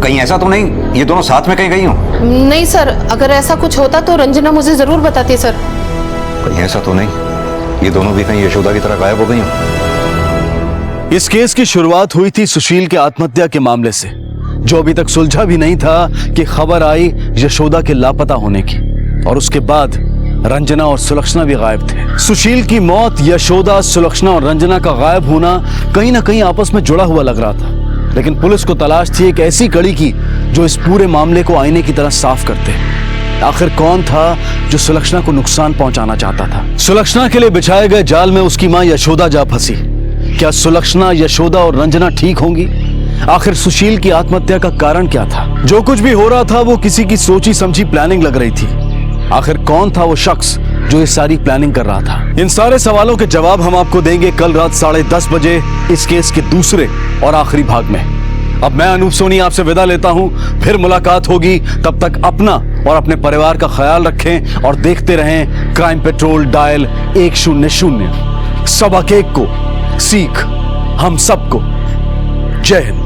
कहीं ऐसा तो नहीं ये दोनों साथ में कहीं गई हो? नहीं सर, अगर ऐसा कुछ होता तो रंजना मुझे जरूर बताती सर। कहीं ऐसा तो नहीं ये दोनों भी कहीं यशोदा की तरह गायब हो गई हो? इस केस की शुरुआत हुई थी सुशील के आत्महत्या के मामले से, जो अभी तक सुलझा भी नहीं था कि खबर आई यशोदा के लापता होने की, और उसके बाद रंजना और सुलक्षणा भी गायब थे। सुशील की मौत, यशोदा, सुलक्षणा और रंजना का गायब होना कहीं ना कहीं आपस में जुड़ा हुआ लग रहा था, लेकिन पुलिस को तलाश थी एक ऐसी कड़ी की जो इस पूरे मामले को आईने की तरह साफ करते। आखिर कौन था जो सुलक्षणा को नुकसान पहुंचाना चाहता था? सुलक्षणा के लिए बिछाए गए जाल में उसकी मां यशोदा जा फंसी। क्या सुलक्षणा, यशोदा और रंजना ठीक होंगी? आखिर सुशील की आत्महत्या का कारण क्या था? जो कुछ भी हो रहा था वो किसी की सोची समझी प्लानिंग लग रही थी। आखिर कौन था वो शख्स जो ये सारी प्लानिंग कर रहा था? इन सारे सवालों के जवाब हम आपको देंगे कल रात 10:30 बजे इस केस के दूसरे और आखिरी भाग में। अब मैं अनूप सोनी आपसे विदा लेता हूं, फिर मुलाकात होगी। तब तक अपना और अपने परिवार का ख्याल रखें और देखते रहें क्राइम पेट्रोल डायल 100। सबक एक को सीख हम सबको। जय हिंद।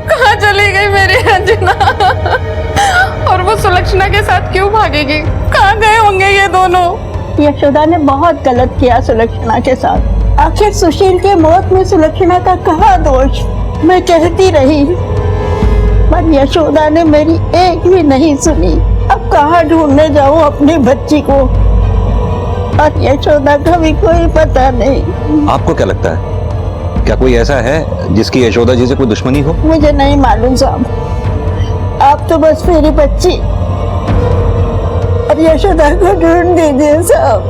कहाँ चली गई मेरी अंजना? और वो सुलक्षणा के साथ क्यों भागेगी? कहाँ गए होंगे ये दोनों? यशोदा ने बहुत गलत किया सुलक्षणा के साथ। आखिर सुशील के मौत में सुलक्षणा का कहाँ दोष? मैं कहती रही पर यशोदा ने मेरी एक भी नहीं सुनी। अब कहाँ ढूंढने जाऊं अपनी बच्ची को? और यशोदा का भी कोई पता नहीं। आपको क्या लगता है, क्या कोई ऐसा है जिसकी यशोदा जी से कोई दुश्मनी हो? मुझे नहीं मालूम साहब, आप तो बस मेरी बच्ची और यशोदा को ढूंढ दीजिए साहब,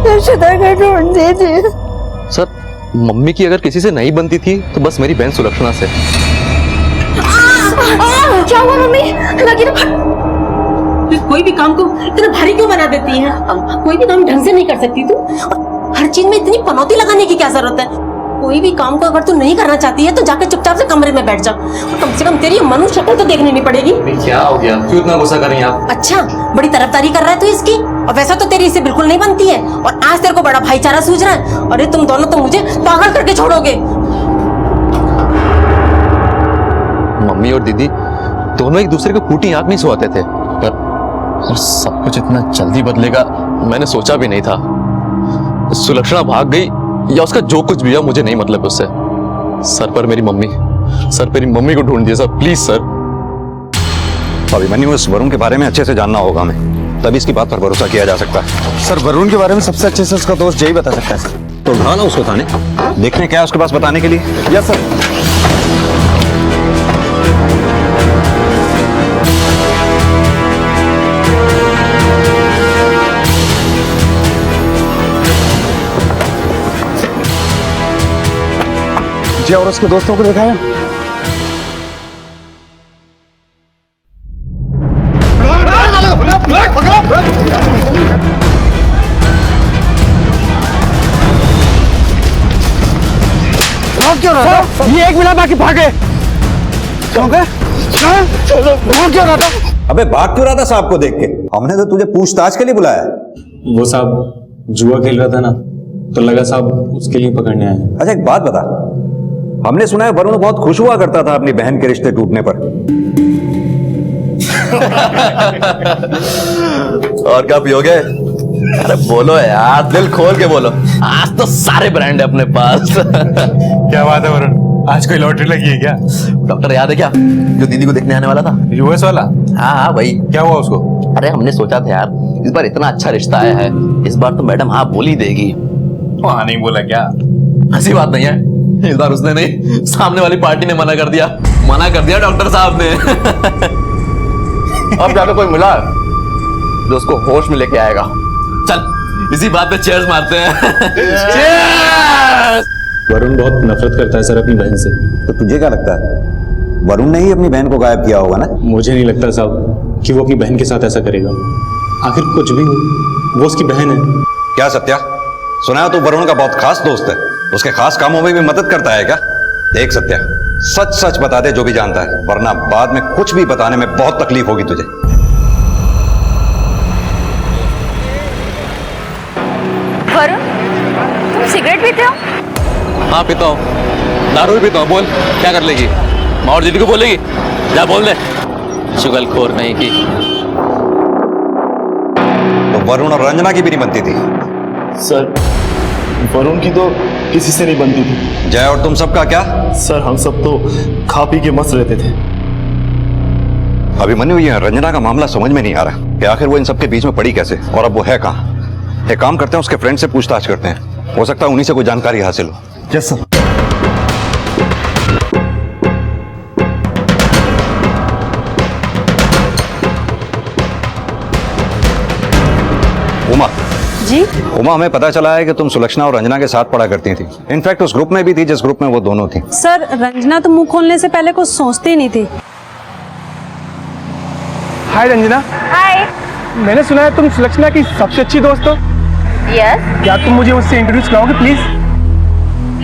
यशोदा को ढूंढ दीजिए। सर, मम्मी की अगर किसी से नहीं बनती थी तो बस मेरी बहन सुलक्षणा से। क्या हुआ मम्मी? लगी ना। कोई भी काम को इतना भारी क्यों बना देती है? कोई भी काम ढंग से नहीं कर सकती तू? हर चीज में इतनी पनौती लगाने की क्या जरूरत है? कोई भी काम को अगर तू नहीं करना चाहती है तो जाकर चुपचाप से कमरे में बैठ जा। और कम से कम तेरी मनुष्य शक्ल तो देखनी नहीं पड़ेगी। क्या हो गया? क्यों इतना गुस्सा कर रही हैं आप? अच्छा, बड़ी तरफदारी कर रहा है तू इसकी? और वैसा तो तेरी इससे बिल्कुल नहीं बनती है और आज तेरे को बड़ा भाईचारा सूझ रहा है। अरे तुम दोनों तो मुझे पागल करके छोड़ोगे। मम्मी और दीदी दोनों एक दूसरे को फूटी आंख में सोते थे, पर सब कुछ इतना जल्दी बदलेगा मैंने सोचा भी नहीं था। सुलक्षणा भाग गई या उसका जो कुछ भी है मुझे नहीं मतलब उससे। सर पर मेरी मम्मी को ढूंढ दिया सर, प्लीज सर। अभिमन्यु, इस वरुण के बारे में अच्छे से जानना होगा हमें, तभी इसकी बात पर भरोसा किया जा सकता है। सर, वरुण के बारे में सबसे अच्छे से उसका दोस्त यही बता सकता है सर। तो उठा ना उसको थाने, देखने क्या है उसके पास बताने के लिए। Yes sir. जी, और उसके दोस्तों को दिखाया? क्यों रहा था? ये एक मिला बाकी भागे। क्यों गए? क्यों रहा था? अबे भाग क्यों रहा था साहब को देख के? हमने तो तुझे पूछताछ के लिए बुलाया है। वो साहब जुआ खेल रहा था ना, तो लगा साहब उसके लिए पकड़ने आए। अच्छा, एक बात बता, हमने सुना है वरुण बहुत खुश हुआ करता था अपनी बहन के रिश्ते टूटने पर। और क्या पियोगे? अरे बोलो यार, दिल खोल के बोलो। आज तो सारे ब्रांड है अपने पास। क्या बात है वरुण, आज कोई लॉटरी लगी है क्या? डॉक्टर याद है क्या, जो दीदी को देखने आने वाला था? यूएस वाला? हाँ भाई। क्या हुआ उसको? अरे हमने सोचा था यार, इस बार इतना अच्छा रिश्ता आया है, इस बार तो मैडम हाँ बोल ही देगी। हाँ नहीं बोला क्या? ऐसी बात नहीं है, इस बार उसने नहीं, सामने वाली पार्टी ने मना कर दिया डॉक्टर साहब ने। अब जाकर कोई मिला जो उसको होश में लेके आएगा। चल इसी बात पे चेयर्स मारते हैं। वरुण बहुत नफरत करता है सर अपनी बहन से। तो तुझे क्या लगता है, वरुण ने ही अपनी बहन को गायब किया होगा ना? मुझे नहीं लगता साहब कि वो अपनी बहन के साथ ऐसा करेगा। आखिर कुछ भी हो, वो उसकी बहन है। क्या सत्या, सुना है तू वरुण का बहुत खास दोस्त है, उसके खास कामों में भी मदद करता है क्या? देख सत्या, सच सच बता दे जो भी जानता है, वरना बाद में कुछ भी बताने में बहुत तकलीफ होगी तुझे। वरुण, तुम सिगरेट पीते हो? हाँ पीता हूँ, दारू भी पीता हूँ। बोल क्या कर लेगी? माँ और दीदी को बोलेगी? जा बोल दे, चुगलखोर नहीं की। तो वरुण और रंजना की भी नहीं बनती थी? सर, वरुण की तो किसी से नहीं बनती थी। जय और तुम सबका क्या? सर, हम सब तो खा पी के मस्त रहते थे। अभिमन्यु, ये रंजना का मामला समझ में नहीं आ रहा कि आखिर वो इन सबके बीच में पड़ी कैसे, और अब वो है कहाँ? एक काम करते हैं, उसके फ्रेंड से पूछताछ करते हैं, हो सकता है उन्हीं से कोई जानकारी हासिल हो। Yes sir. उमा जी? उमा, हमें पता चला है कि तुम सुलक्षणा और रंजना के साथ पढ़ा करती थी। इनफैक्ट उस ग्रुप में भी थी जिस ग्रुप में वो दोनों थी। सर, रंजना तो मुंह खोलने से पहले कुछ सोचती नहीं थी। हाय रंजना। हाय। मैंने सुना है तुम सुलक्षणा की सबसे अच्छी दोस्त हो। यस। क्या तुम मुझे उससे इंट्रोड्यूस कराओगे प्लीज?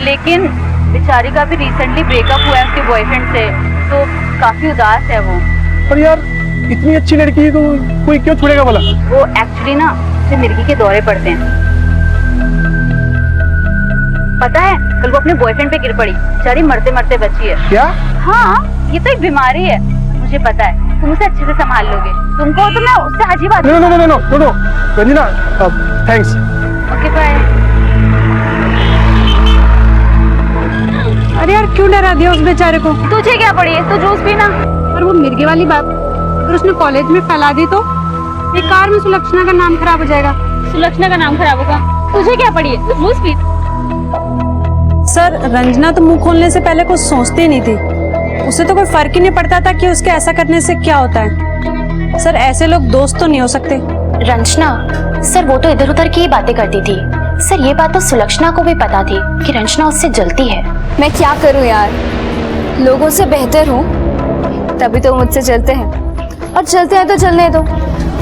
लेकिन बेचारी का भी रिसेंटली ब्रेकअप हुआ है उसके बॉयफ्रेंड से, तो काफी उदास है वो। पर यार इतनी अच्छी लड़की है तो कोई क्यों छोड़ेगा भला? वो एक्चुअली ना उसे मिर्गी के दौरे पड़ते हैं। पता है कल वो अपने बॉयफ्रेंड पे गिर पड़ी, बेचारी मरते मरते बची है। क्या? हाँ, ये तो एक बीमारी है, मुझे पता है। तुम उसे अच्छे से संभाल लोगे। तुमको तो मैं उससे आज ही बात। No no no no no no Ranjana, thanks. Okay bye. अरे यार क्यों डरा दिया उस बेचारे को? तुझे क्या पड़ी है, तू जूस पीना। और वो मिर्गी वाली बात अगर उसने कॉलेज में फैला दी तो बेकार में सुलक्षणा का नाम खराब हो जाएगा। सुलक्षणा का नाम खराब होगा, तुझे क्या पड़ी है, तू जूस पी। सर रंजना तो मुंह खोलने से पहले कुछ सोचती नहीं थी, उसे तो कोई फर्क ही नहीं पड़ता था कि उसके ऐसा करने से क्या होता है। सर ऐसे लोग दोस्त तो नहीं हो सकते। रंजना सर वो तो इधर उधर की ही बातें करती थी। सर ये बात तो सुलक्षणा को भी पता थी कि रंजना उससे जलती है। मैं क्या करूं यार, लोगों से बेहतर हूँ तभी तो मुझसे चलते हैं, और चलते हैं तो चलने दो,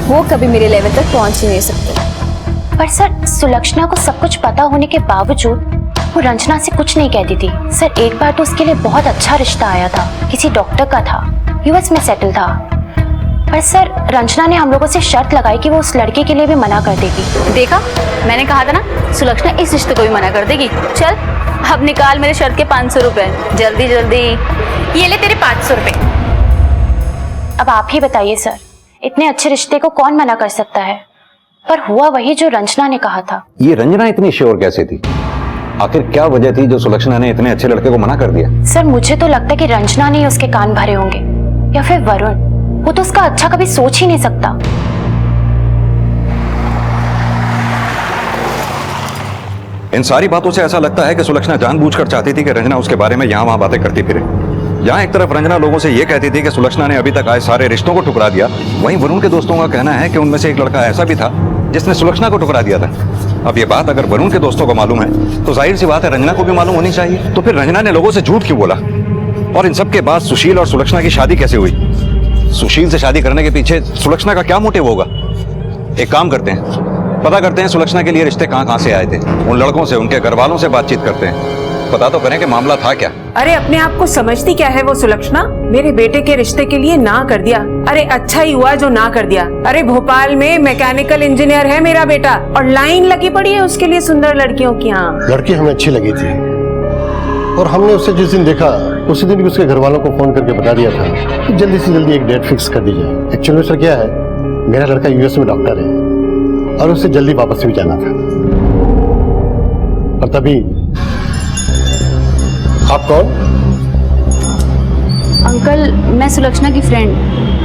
वो कभी मेरे लेवल तक पहुंच ही नहीं सकते। पर सर सुलक्षणा को सब कुछ पता होने के बावजूद वो रंजना से कुछ नहीं कहती थी। सर एक बार तो उसके लिए बहुत अच्छा रिश्ता आया था, किसी डॉक्टर का था, यूएस में सेटल था। पर सर रंजना ने हम लोगों से शर्त लगाई कि वो उस लड़के के लिए भी मना कर देगी। देखा, मैंने कहा था ना सुलक्षणा इस रिश्ते को भी मना कर देगी। चल अब निकाल मेरे शर्ट के 500 रुपए, जल्दी जल्दी। ये ले तेरे 500 रुपए। अब आप ही बताइए सर, इतने अच्छे रिश्ते को कौन मना कर सकता है? पर हुआ वही जो रंजना ने कहा था। ये रंजना इतनी श्योर कैसे थी? आखिर क्या वजह थी जो सुलक्षणा ने इतने अच्छे लड़के को मना कर दिया? सर मुझे तो लगता है कि रंजना ने उसके कान भरे होंगे, या फिर वरुण। वो तो उसका अच्छा कभी सोच ही नहीं सकता। इन सारी बातों से ऐसा लगता है कि सुलक्षणा जानबूझकर चाहती थी कि रंजना उसके बारे में यहाँ वहां बातें करती फिरे। जहां एक तरफ रंजना लोगों से यह कहती थी कि सुलक्षणा ने अभी तक आए सारे रिश्तों को ठुकरा दिया, वहीं वरुण के दोस्तों का कहना है कि उनमें से एक लड़का ऐसा भी था जिसने सुलक्षणा को ठुकरा दिया था। अब ये बात अगर वरुण के दोस्तों को मालूम है तो जाहिर सी बात है रंजना को भी मालूम होनी चाहिए। तो फिर रंजना ने लोगों से झूठ क्यों बोला? और इन सब के बाद सुशील और सुलक्षणा की शादी कैसे हुई? सुशील से शादी करने के पीछे सुलक्षणा का क्या मोटिव होगा? एक काम करते हैं, पता करते हैं सुलक्षणा के लिए रिश्ते कहाँ से आए थे। उन लड़कों से, उनके घर वालों से बातचीत करते हैं, पता तो करें कि मामला था क्या। अरे अपने आप को समझती क्या है वो सुलक्षणा? मेरे बेटे के रिश्ते के लिए ना कर दिया। अरे अच्छा ही हुआ जो ना कर दिया। अरे भोपाल में मैकेनिकल इंजीनियर है मेरा बेटा, और लाइन लगी पड़ी है उसके लिए सुंदर लड़कियों की। यहाँ लड़की हमें अच्छी लगी थी, और हमने उससे जिस दिन देखा उसी दिन भी उसके घर वालों को फोन करके बता दिया था कि जल्दी से जल्दी एक डेट फिक्स कर दी जाए। एक्चुअली सर क्या है, मेरा लड़का यूएस में डॉक्टर है और उससे जल्दी वापस भी जाना था। और तभी आप कौन? अंकल मैं सुलक्षणा की फ्रेंड,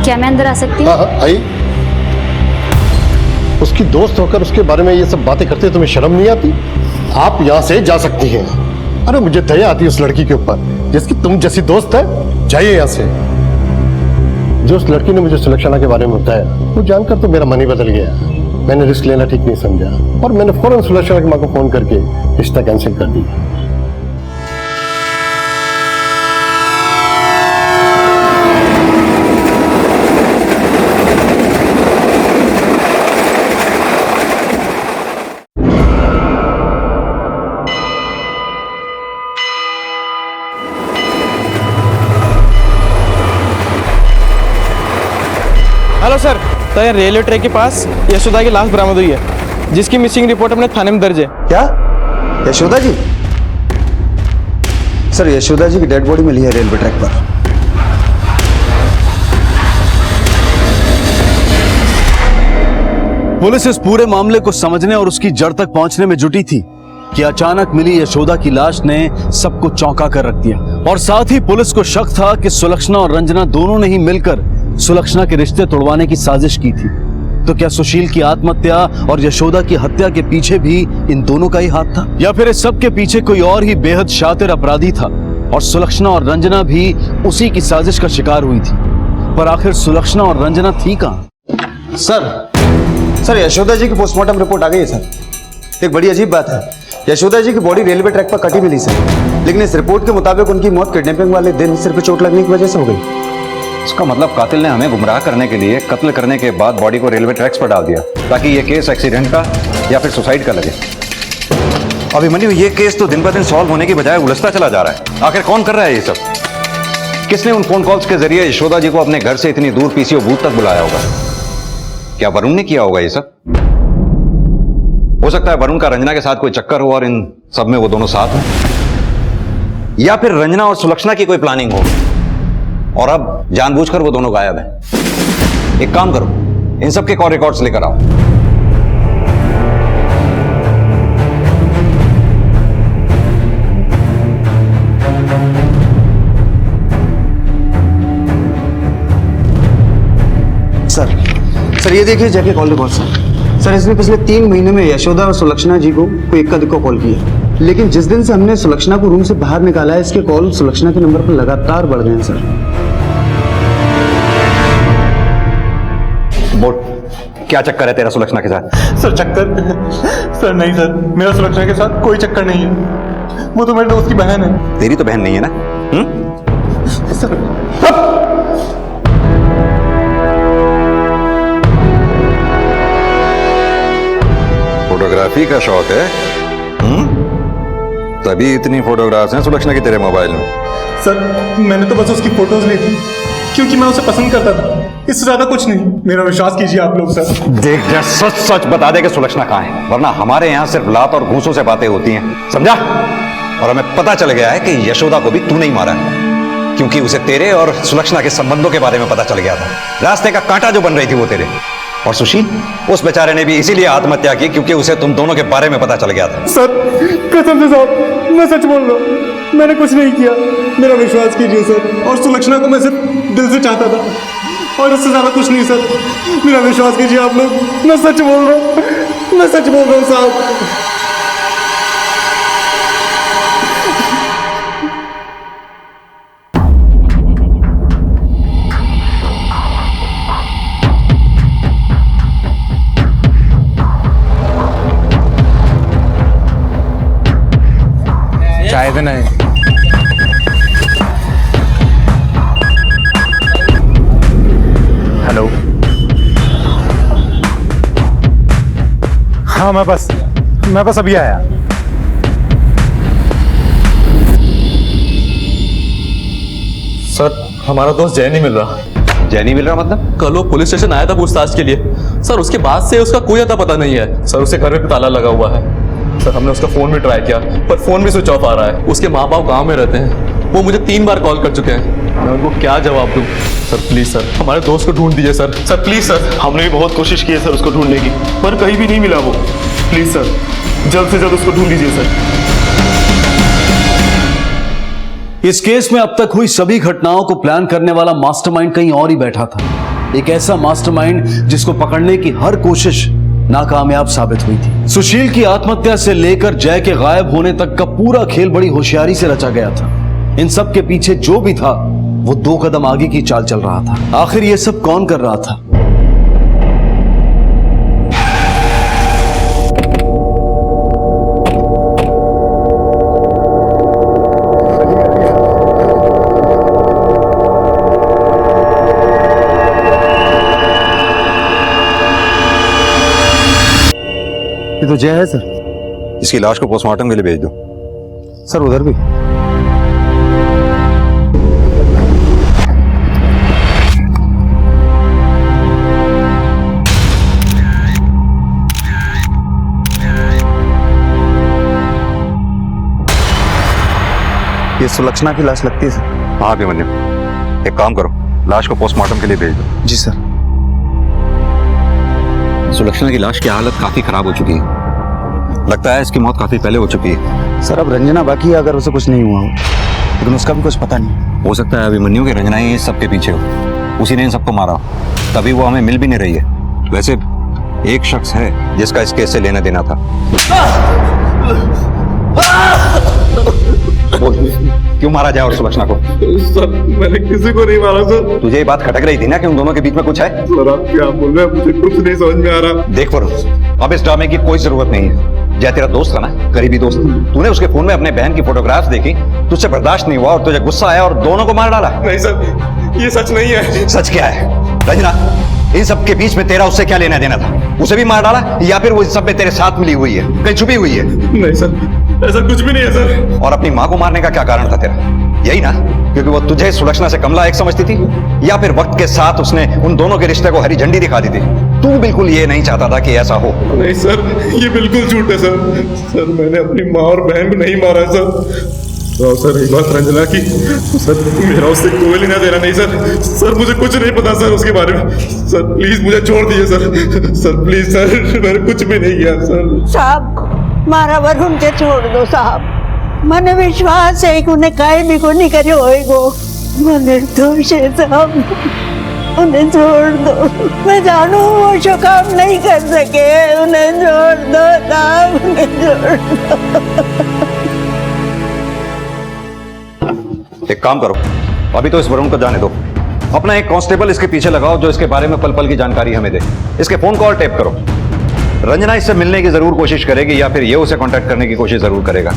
क्या मैं अंदर आ सकती हूँ? हाँ आई। उसकी दोस्त होकर उसके बारे में ये सब बातें करते तुम्हें शर्म नहीं आती? आप यहाँ से जा सकती हैं। अरे मुझे दया आती है उस लड़की के ऊपर जिसकी तुम जैसी दोस्त है। जाइए यहाँ से। जो उस लड़की ने मुझे सुलक्षणा के बारे में बताया वो जानकर तो मेरा मन ही बदल गया। मैंने रिस्क लेना ठीक नहीं समझा और मैंने फौरन सुलक्षणा की माँ को फोन करके रिश्ता कैंसिल कर दिया। हेलो सर, तो यहाँ रेलवे ट्रैक के पास यशोदा की लाश बरामद हुई है, जिसकी मिसिंग रिपोर्ट अपने थाने में दर्ज है। क्या? यशोदा जी? सर यशोदा जी की डेड बॉडी मिली है रेलवे ट्रैक पर। पुलिस इस पूरे मामले को समझने और उसकी जड़ तक पहुंचने में जुटी थी कि अचानक मिली यशोदा की लाश ने सबको चौंका कर रख दिया। और साथ ही पुलिस को शक था कि सुलक्षणा और रंजना दोनों ने ही मिलकर सुलक्षणा के रिश्ते तोड़वाने की साजिश की थी। तो क्या सुशील की आत्महत्या और यशोदा की हत्या के पीछे भी इन दोनों का ही हाथ था, या फिर इस सब के पीछे कोई और ही बेहद शातिर अपराधी था और सुलक्षणा और रंजना भी उसी की साजिश का शिकार हुई थी? पर आखिर सुलक्षणा और रंजना थी कहाँ? सर यशोदा जी की पोस्टमार्टम रिपोर्ट आ गई है सर। एक बड़ी अजीब बात है, यशोदा जी की बॉडी रेलवे ट्रैक पर कटी मिली सर, लेकिन इस रिपोर्ट के मुताबिक उनकी मौत किडनैपिंग वाले दिन सिर पे चोट लगने की वजह से हो गई। इसका मतलब कातिल ने हमें गुमराह करने के लिए कत्ल करने के बाद बॉडी को रेलवे ट्रैक्स पर डाल दिया ताकि ये केस एक्सीडेंट का या फिर सुसाइड का लगे। अभिमन्यु, ये केस तो दिन ब दिन सॉल्व होने की बजाय उलझता चला जा रहा है। आखिर कौन कर रहा है ये सब? किसने उन फोन कॉल्स के जरिए यशोदा जी को अपने घर से इतनी दूर पीसीओ बूथ तक बुलाया होगा? क्या वरुण ने किया होगा ये सब? हो सकता है वरुण का रंजना के साथ कोई चक्कर हो और इन सब में वो दोनों साथ हैं, या फिर रंजना और सुलक्षणा की कोई प्लानिंग हो और अब जानबूझकर वो दोनों गायब हैं। एक काम करो, इन सब के कॉल रिकॉर्ड्स लेकर आओ। सर ये देखिए जय के कॉल रिकॉर्ड सर इसने पिछले 3 महीने में यशोदा और सुलक्षणा जी को कोई इक्का दुक्का कॉल किया, लेकिन जिस दिन से हमने सुलक्षणा को रूम से बाहर निकाला है, इसके कॉल सुलक्षणा के नंबर पर लगातार बढ़ गए हैं सर। बोल, क्या चक्कर है तेरा सुलक्षणा के साथ? सर चक्कर? सर नहीं सर, मेरा सुलक्षणा के साथ कोई चक्कर नहीं है। वो तो मेरे दोस्त की बहन है। तेरी तो बहन नहीं है ना? सर फोटोग्राफी का शौक है? तभी इतनी फोटोग्राफ्स हैं सुलक्षणा की तेरे मोबाइल में। सर मैंने तो बस उसकी फोटोज ली थी क्योंकि मैं उसे पसंद करता था, इससे ज्यादा कुछ नहीं। मेरा विश्वास कीजिए आप लोग। सर देख जा, सच सच बता दे कि सुलक्षणा कहाँ है, वरना हमारे यहाँ सिर्फ लात और घूंसों से बातें होती हैं, समझा? और हमें पता चल गया है कि यशोदा को भी तू नहीं मारा है, क्योंकि उसे तेरे और सुलक्षणा के संबंधों के बारे में पता चल गया था। रास्ते का कांटा जो बन रही थी वो तेरे। और सुशील, उस बेचारे ने भी इसीलिए आत्महत्या की क्योंकि उसे तुम दोनों के बारे में पता चल गया था। सर कसम से साहब, मैं सच बोल रहा हूँ, मैंने कुछ नहीं किया। मेरा विश्वास कीजिए सर। और सुलक्षणा को मैं सिर्फ दिल से चाहता था और इससे ज्यादा कुछ नहीं सर। मेरा विश्वास कीजिए आप लोग, मैं सच बोल रहा हूँ, मैं सच बोल रहा हूँ साहब। चाय देना है। हेलो, हाँ मैं बस अभी आया। सर हमारा दोस्त जय नहीं मिल रहा। जय नहीं मिल रहा मतलब? कल वो पुलिस स्टेशन आया था पूछताछ के लिए सर, उसके बाद से उसका कोई अता पता नहीं है सर। उसके घर में ताला लगा हुआ है सर। हमने उसका फोन भी ट्राई किया पर फोन भी स्विच ऑफ आ रहा है। उसके माँ बाप गांव में रहते हैं, वो मुझे 3 बार कॉल कर चुके हैं। मैं उनको क्या जवाब दूं? सर प्लीज सर, हमारे दोस्त को ढूंढ दीजिए सर। सर प्लीज सर, हमने भी बहुत कोशिश की है सर उसको ढूंढने की, पर कहीं भी नहीं मिला वो। प्लीज सर, जल्द से जल्द उसको ढूंढ लीजिए सर। इस केस में अब तक हुई सभी घटनाओं को प्लान करने वाला मास्टरमाइंड कहीं और ही बैठा था। एक ऐसा मास्टरमाइंड जिसको पकड़ने की हर कोशिश नाकामयाब साबित हुई थी। सुशील की आत्महत्या से लेकर जय के गायब होने तक का पूरा खेल बड़ी होशियारी से रचा गया था। इन सब के पीछे जो भी था वो 2 कदम आगे की चाल चल रहा था। आखिर ये सब कौन कर रहा था? ये तो जय है सर। इसकी लाश को पोस्टमार्टम के लिए भेज दो। सर उधर भी। ये सुलक्षणा की लाश लगती है सर। हाँ अभिमन्यु, एक काम करो, लाश को पोस्टमार्टम के लिए भेज दो। जी सर। सुलक्षणा की लाश की हालत काफी खराब हो चुकी है, लगता है इसकी मौत काफी पहले हो चुकी है। सर अब रंजना बाकी है, अगर उसे कुछ नहीं हुआ हो, लेकिन उसका भी कुछ पता नहीं। हो सकता है अभिमन्यु की रंजना ही इस सबके पीछे हो, उसी ने इन सबको मारा हो, तभी वो हमें मिल भी नहीं रही है। वैसे एक शख्स है जिसका इस केस से लेना देना था। क्यों मारा जाए और सुलक्षणा को? सर मैंने किसी को नहीं मारा सर। तुझे ये बात खटक रही थी ना कि उन दोनों के बीच में कुछ है? सर आप क्या बोल रहे हैं, मुझे कुछ नहीं समझ में आ रहा। देख वरुण, अब इस ड्रामे की कोई जरूरत नहीं है। जय तेरा दोस्त था ना, करीबी दोस्त, तूने उसके फोन में अपने बहन की फोटोग्राफ्स देखी, तुझसे बर्दाश्त नहीं हुआ और तुझे गुस्सा आया और दोनों को मार डाला। नहीं सर, ये सच नहीं है। सच क्या है रंजना? इन सब के बीच में तेरा उससे क्या लेना देना था? उसे भी मार डाला या फिर वो इन सब में तेरे साथ मिली हुई है, कहीं छुपी हुई है? नहीं सर, ऐसा कुछ भी नहीं है सर। और अपनी माँ को मारने का क्या कारण था तेरा? यही ना, क्योंकि वो तुझे सुलक्षणा से कमला एक समझती थी, या फिर वक्त के साथ उसने उन दोनों के रिश्ते को हरी झंडी दिखा दी थी? तू बिल्कुल ये नहीं चाहता था कि ऐसा हो। नहीं सर, ये बिल्कुल झूठ है सर। सर मैंने अपनी माँ और बहन को नहीं मारा है सर। तो सर एक बात रंजना की, सर मेरा उससे कोई लेना देना नहीं सर। सर मुझे कुछ नहीं पता सर उसके बारे में। सर प्लीज मुझे छोड़ दीजिए सर। सर प्लीज सर, मैंने कुछ भी नहीं किया सर। साहब मारा वरुण के छोड़ दो साहब, मने विश्वास है कि उन्हें काहे भी को नहीं करे होएगो। मने दोष है साहब, उन्हें छोड़ दो। मैं जानू वो जो काम नहीं कर सके, उन्हें छोड़ दो साहब, उन्हें छोड़ दो। एक काम करो, अभी तो इस वरुण को जाने दो। अपना एक कांस्टेबल इसके पीछे लगाओ जो इसके बारे में पल पल की जानकारी हमें दे। इसके फोन कॉल टेप करो। रंजना इससे मिलने की जरूर कोशिश करेगी, या फिर ये उसे कांटेक्ट करने की कोशिश जरूर करेगा,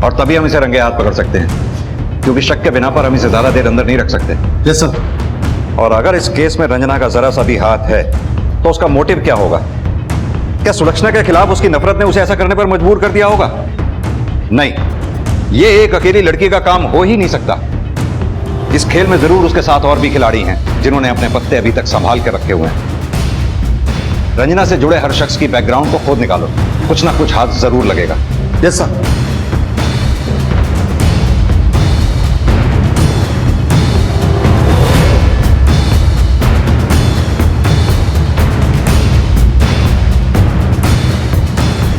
और तभी हम इसे रंगे हाथ पकड़ सकते हैं, क्योंकि शक के बिना पर हम इसे ज्यादा देर अंदर नहीं रख सकते। Yes sir. और अगर इस केस में रंजना का जरा सा भी हाथ है तो उसका मोटिव क्या होगा? क्या सुलक्षणा के खिलाफ उसकी नफरत ने उसे ऐसा करने पर मजबूर कर दिया होगा? नहीं, ये एक अकेली लड़की का काम हो ही नहीं सकता। इस खेल में जरूर उसके साथ और भी खिलाड़ी हैं जिन्होंने अपने पत्ते अभी तक संभाल के रखे हुए हैं। रंजना से जुड़े हर शख्स की बैकग्राउंड को खोद निकालो, कुछ ना कुछ हाथ जरूर लगेगा। Yes sir.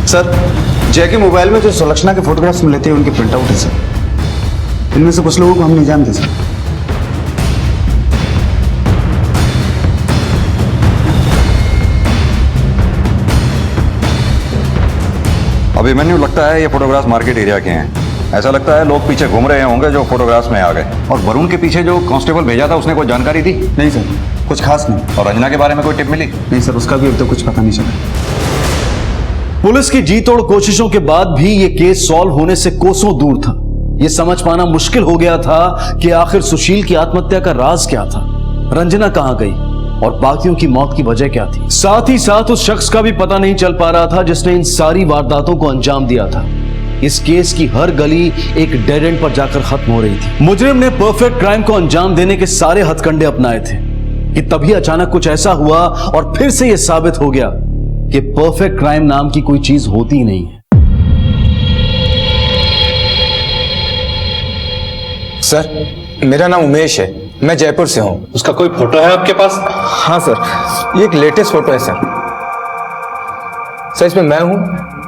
सर, जय के मोबाइल में जो सुलक्षणा के फोटोग्राफ्स मिले थे उनके प्रिंट आउट है सर। इनमें से कुछ लोगों को हम नहीं जानते सर। अभिमन्यु लगता है ये फोटोग्राफ्स मार्केट एरिया के हैं। ऐसा लगता है लोग पीछे घूम रहे होंगे जो फोटोग्राफ्स में आ गए। और वरुण के पीछे जो कांस्टेबल भेजा था उसने कोई जानकारी दी? नहीं सर, कुछ खास नहीं। और रंजना के बारे में कोई टिप मिली? नहीं सर, उसका भी अब तक कुछ पता नहीं चला। पुलिस की जी तोड़ कोशिशों के बाद भी यह केस सॉल्व होने से कोसों दूर था। यह समझ पाना मुश्किल हो गया था कि आखिर सुशील की आत्महत्या का राज क्या था, रंजना कहां गई और बाकियों की मौत की वजह क्या थी। साथ ही साथ उस शख्स का भी पता नहीं चल पा रहा था जिसने इन सारी वारदातों को अंजाम दिया था। इस केस की हर गली एक डेड एंड पर जाकर खत्म हो रही थी। मुजरिम ने परफेक्ट क्राइम को अंजाम देने के सारे हथकंडे अपनाए थे कि तभी अचानक कुछ ऐसा हुआ और फिर से यह साबित हो गया कि परफेक्ट क्राइम नाम की कोई चीज होती ही नहीं है। सर, मेरा नाम उमेश है, मैं जयपुर से हूँ। उसका कोई फोटो है आपके पास? हाँ सर, ये एक लेटेस्ट फोटो है सर। इसमें मैं हूँ,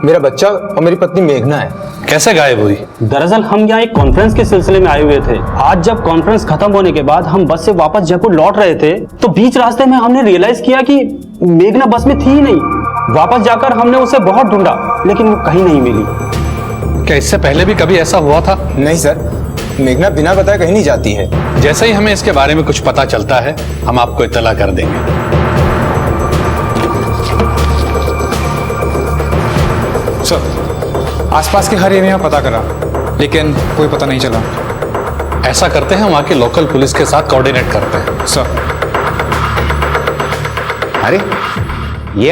मेरा बच्चा और मेरी पत्नी मेघना है। कैसे गायब हुई? दरअसल हम यहाँ एक कॉन्फ्रेंस के सिलसिले में आए हुए थे। आज जब कॉन्फ्रेंस खत्म होने के बाद हम बस से वापस जयपुर लौट रहे थे तो बीच रास्ते में हमने रियलाइज किया कि मेघना बस में थी ही नहीं। वापस जाकर हमने उसे बहुत ढूंढा लेकिन वो कहीं नहीं मिली। क्या इससे पहले भी कभी ऐसा हुआ था? नहीं सर, मेघना बिना बताए कहीं नहीं जाती है। जैसे ही हमें इसके बारे में कुछ पता चलता है हम आपको इत्तला कर देंगे। सर, आसपास के हर एरिया में पता करा लेकिन कोई पता नहीं चला। ऐसा करते हैं, वहां की लोकल पुलिस के साथ कोऑर्डिनेट करते हैं। सर। अरे ये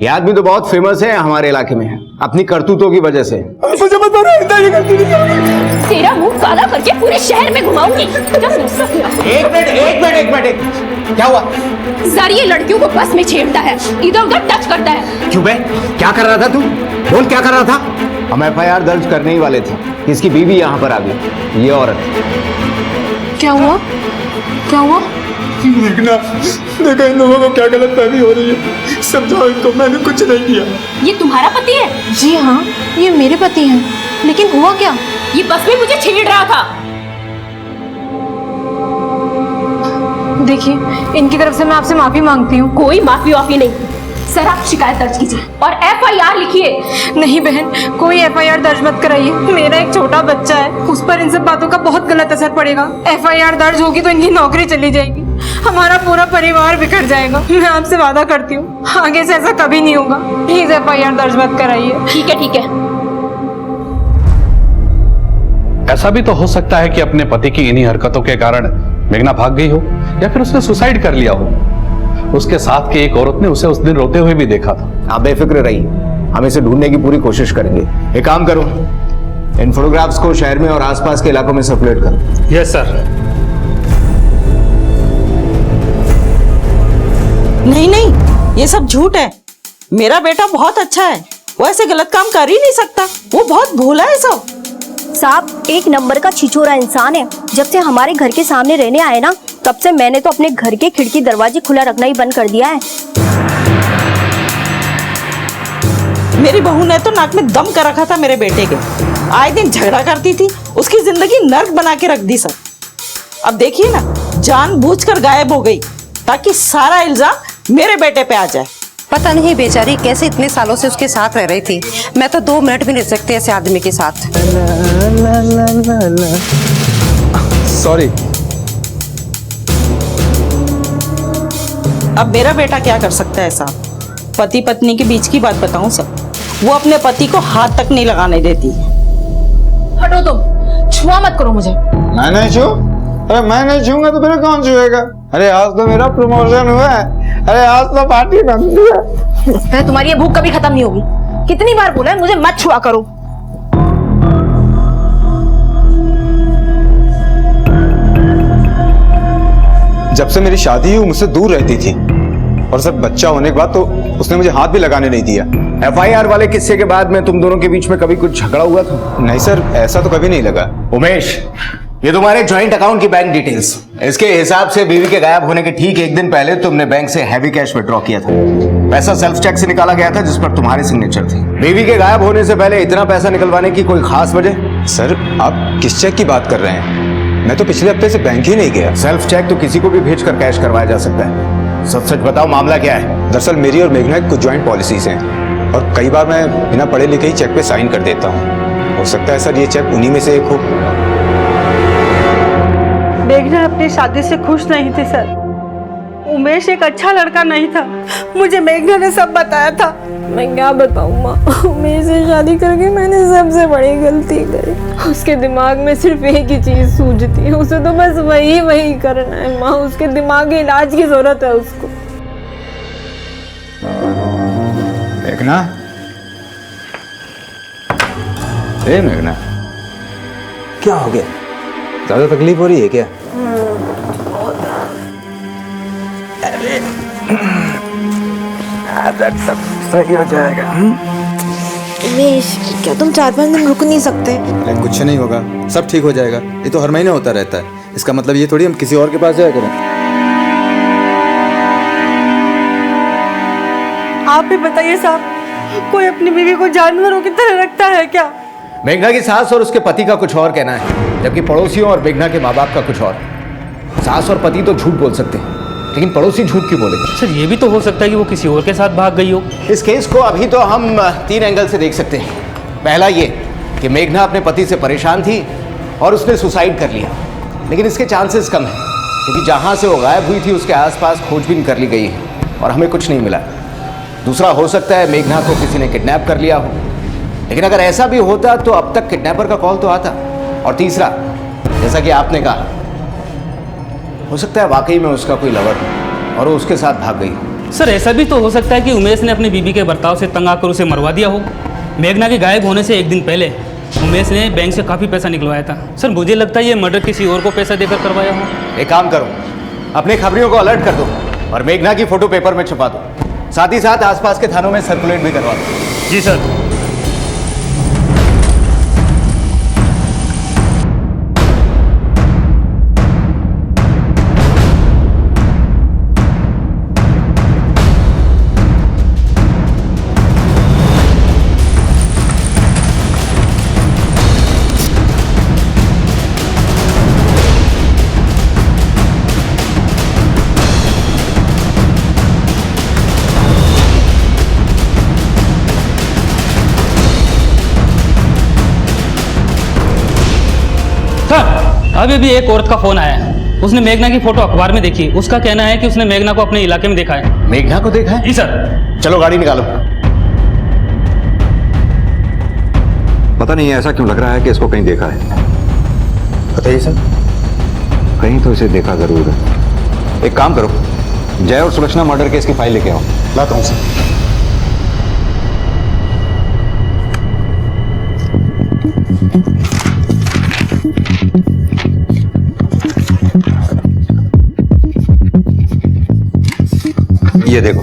आदमी तो बहुत फेमस है हमारे इलाके में अपनी करतूतों की वजह से। मुझे मत मारो, तेरा मुंह काला करके पूरे शहर में घुमाऊंगी। एक मिनट, क्या हुआ? जरिए लड़कियों को बस में छेड़ता है, इधर उधर टच करता है। क्यों बे? क्या कर रहा था तू? बोल क्या कर रहा था? हम FIR दर्ज करने ही वाले थे, इसकी बीवी यहाँ पर आ गई, ये औरत। क्या हुआ? क्या हुआ? मेघना, देखो इन लोगों को क्या गलतफहमी हो रही है। समझाओ इनको, मैंने कुछ नहीं किया। ये तुम्हारा पति है? जी हाँ, ये मेरे पति हैं। लेकिन हुआ क्या? ये बस में मुझे छेड़ रहा था। देखिए, इनकी तरफ से मैं आपसे माफी मांगती हूँ। कोई माफी वाफी नहीं, सर आप शिकायत दर्ज कीजिए और FIR लिखिए। नहीं बहन, कोई FIR दर्ज मत कराइए। मेरा एक छोटा बच्चा है, उस पर इन सब बातों का बहुत गलत असर पड़ेगा। FIR दर्ज होगी तो इनकी नौकरी चली जाएगी, हमारा पूरा परिवार बिखर जाएगा। मैं आपसे वादा करती हूँ आगे से ऐसा कभी नहीं होगा। प्लीज FIR दर्ज मत कराइए। ठीक है। ऐसा भी तो हो सकता है कि अपने पति की इन्हीं हरकतों के कारण मेघना भाग गई हो या फिर उसने सुसाइड कर लिया हो। उसके साथ की एक औरत ने उसे उस दिन रोते हुए भी देखा था। आप बेफिक्र रहिए, हम इसे ढूंढने की पूरी कोशिश करेंगे। एक काम करो, इन फोटोग्राफ्स को शहर में और आसपास के इलाकों में सर्कुलेट करो। Yes sir. नहीं नहीं, ये सब झूठ है। मेरा बेटा बहुत अच्छा है, वो ऐसे गलत काम कर ही नहीं सकता। वो बहुत भोला है सब। साहब एक नंबर का छिछोरा इंसान है। जब से हमारे घर के सामने रहने आए ना, तब से मैंने तो अपने घर के खिड़की दरवाजे खुला रखना ही बंद कर दिया है। मेरी बहू ने तो नाक में दम कर रखा था मेरे बेटे के। आए दिन झगड़ा करती थी, उसकी जिंदगी नर्क बना के रख दी सब। अब देखिए ना, जानबूझकर गायब हो गई ताकि सारा इल्जाम मेरे बेटे पे आ जाए। पता नहीं बेचारी कैसे इतने सालों से उसके साथ रह रही थी। मैं तो 2 मिनट भी नहीं रह सकती ऐसे आदमी के साथ। सॉरी। अब मेरा बेटा क्या कर सकता है साहब? पति पत्नी के बीच की बात बताऊं सब, वो अपने पति को हाथ तक नहीं लगाने देती। हटो तुम, छुआ मत करो मुझे। मैं नहीं छू? अरे मैं नहीं छूंगा तो फिर कौन छुएगा? अरे आज तो मेरा प्रमोशन हुआ है। अरे आज तो पार्टी बनती है। तुम्हारी ये भूख कभी खत्म नहीं होगी। कितनी बार बोला है मुझे मत छुआ करो। जब से मेरी शादी हुई मुझसे दूर रहती थी, और सब बच्चा होने के बाद तो उसने मुझे हाथ भी लगाने नहीं दिया। FIR वाले किस्से के बाद में तुम दोनों के बीच में कभी कुछ झगड़ा हुआ था? नहीं सर, ऐसा तो कभी नहीं लगा। उमेश, ये तुम्हारे जॉइंट अकाउंट की बैंक डिटेल्स। इसके हिसाब से बीवी के गायब होने के ठीक 1 दिन पहले तुमने बैंक से हैवी कैश विड्रॉ किया था। पैसा सेल्फ चेक से निकाला गया था जिस पर तुम्हारी सिग्नेचर थी। बीवी के गायब होने से पहले इतना पैसा निकलवाने की कोई खास वजह? सर आप किस चेक की बात कर रहे हैं? मैं तो पिछले हफ्ते से बैंक ही नहीं गया। सेल्फ चेक तो किसी को भी भेजकर कैश करवाया जा सकता है। सच सच बताओ, मामला क्या है? दरअसल मेरी और मेघना की कुछ ज्वाइंट पॉलिसीज हैं, और कई बार मैं बिना पढ़े लिखे ही चेक पे साइन कर देता हूँ। हो सकता है सर ये चेक उन्हीं में से एक हो। मेघना अपनी शादी से खुश नहीं थी सर। उमेश एक अच्छा लड़का नहीं था, मुझे मेघना ने सब बताया था। मैं क्या बताऊँ माँ, उमेश से शादी करके मैंने सबसे बड़ी गलती करी। उसके दिमाग में सिर्फ एक ही चीज सूझती है, उसे तो बस वही करना है माँ। उसके दिमागी इलाज की जरूरत है उसको। मेघना, ए मेघना, क्या हो गया? ज्यादा तकलीफ हो रही है क्या? सब सही हो जाएगा। उमेश, क्या तुम 4-5 दिन रुक नहीं सकते? अरे कुछ नहीं होगा, सब ठीक हो जाएगा। ये तो हर महीने होता रहता है। इसका मतलब ये थोड़ी हम किसी और के पास जाया करें। आप भी बताइए साहब, कोई अपनी बीवी को जानवरों की तरह रखता है क्या? मेघना की सास और उसके पति का कुछ और कहना है, जबकि पड़ोसियों और मेघना के माँ बाप का कुछ और। सास और पति तो झूठ बोल सकते हैं, लेकिन पड़ोसी झूठ क्यों बोलेंगे? सर ये भी तो हो सकता है कि वो किसी और के साथ भाग गई हो। इस केस को अभी तो हम 3 एंगल से देख सकते हैं। पहला ये कि मेघना अपने पति से परेशान थी और उसने सुसाइड कर लिया, लेकिन इसके चांसेस कम है क्योंकि जहां से वो गायब हुई थी उसके आसपास खोजबीन कर ली गई है और हमें कुछ नहीं मिला। दूसरा हो सकता है मेघना को किसी ने किडनैप कर लिया हो, लेकिन अगर ऐसा भी होता तो अब तक किडनैपर का कॉल तो आता। और तीसरा, जैसा कि आपने कहा, हो सकता है वाकई में उसका कोई लवर और वो उसके साथ भाग गई। सर ऐसा भी तो हो सकता है कि उमेश ने अपनी बीवी के बर्ताव से तंग आकर उसे मरवा दिया हो। मेघना के गायब होने से 1 दिन पहले उमेश ने बैंक से काफ़ी पैसा निकलवाया था। सर मुझे लगता है ये मर्डर किसी और को पैसा देकर करवाया हो। एक काम करो, अपने खबरियों को अलर्ट कर दो और मेघना की फोटो पेपर में छपा दो। साथ ही साथ आसपास के थानों में सर्कुलेट भी करवा दो। जी सर। अभी भी एक औरत का फोन आया है। उसने मेघना की फोटो अखबार में देखी। उसका कहना है कि उसने मेघना को अपने इलाके में देखा है। मेघना को देखा है? जी सर। चलो गाड़ी निकालो। पता नहीं ऐसा क्यों लग रहा है कि इसको कहीं देखा है। बताइए सर। कहीं तो इसे देखा जरूर है। एक काम करो, जय और सुलक्षणा मर्डर केस की फाइल लेके आओ। लाता हूँ सर। ये देखो,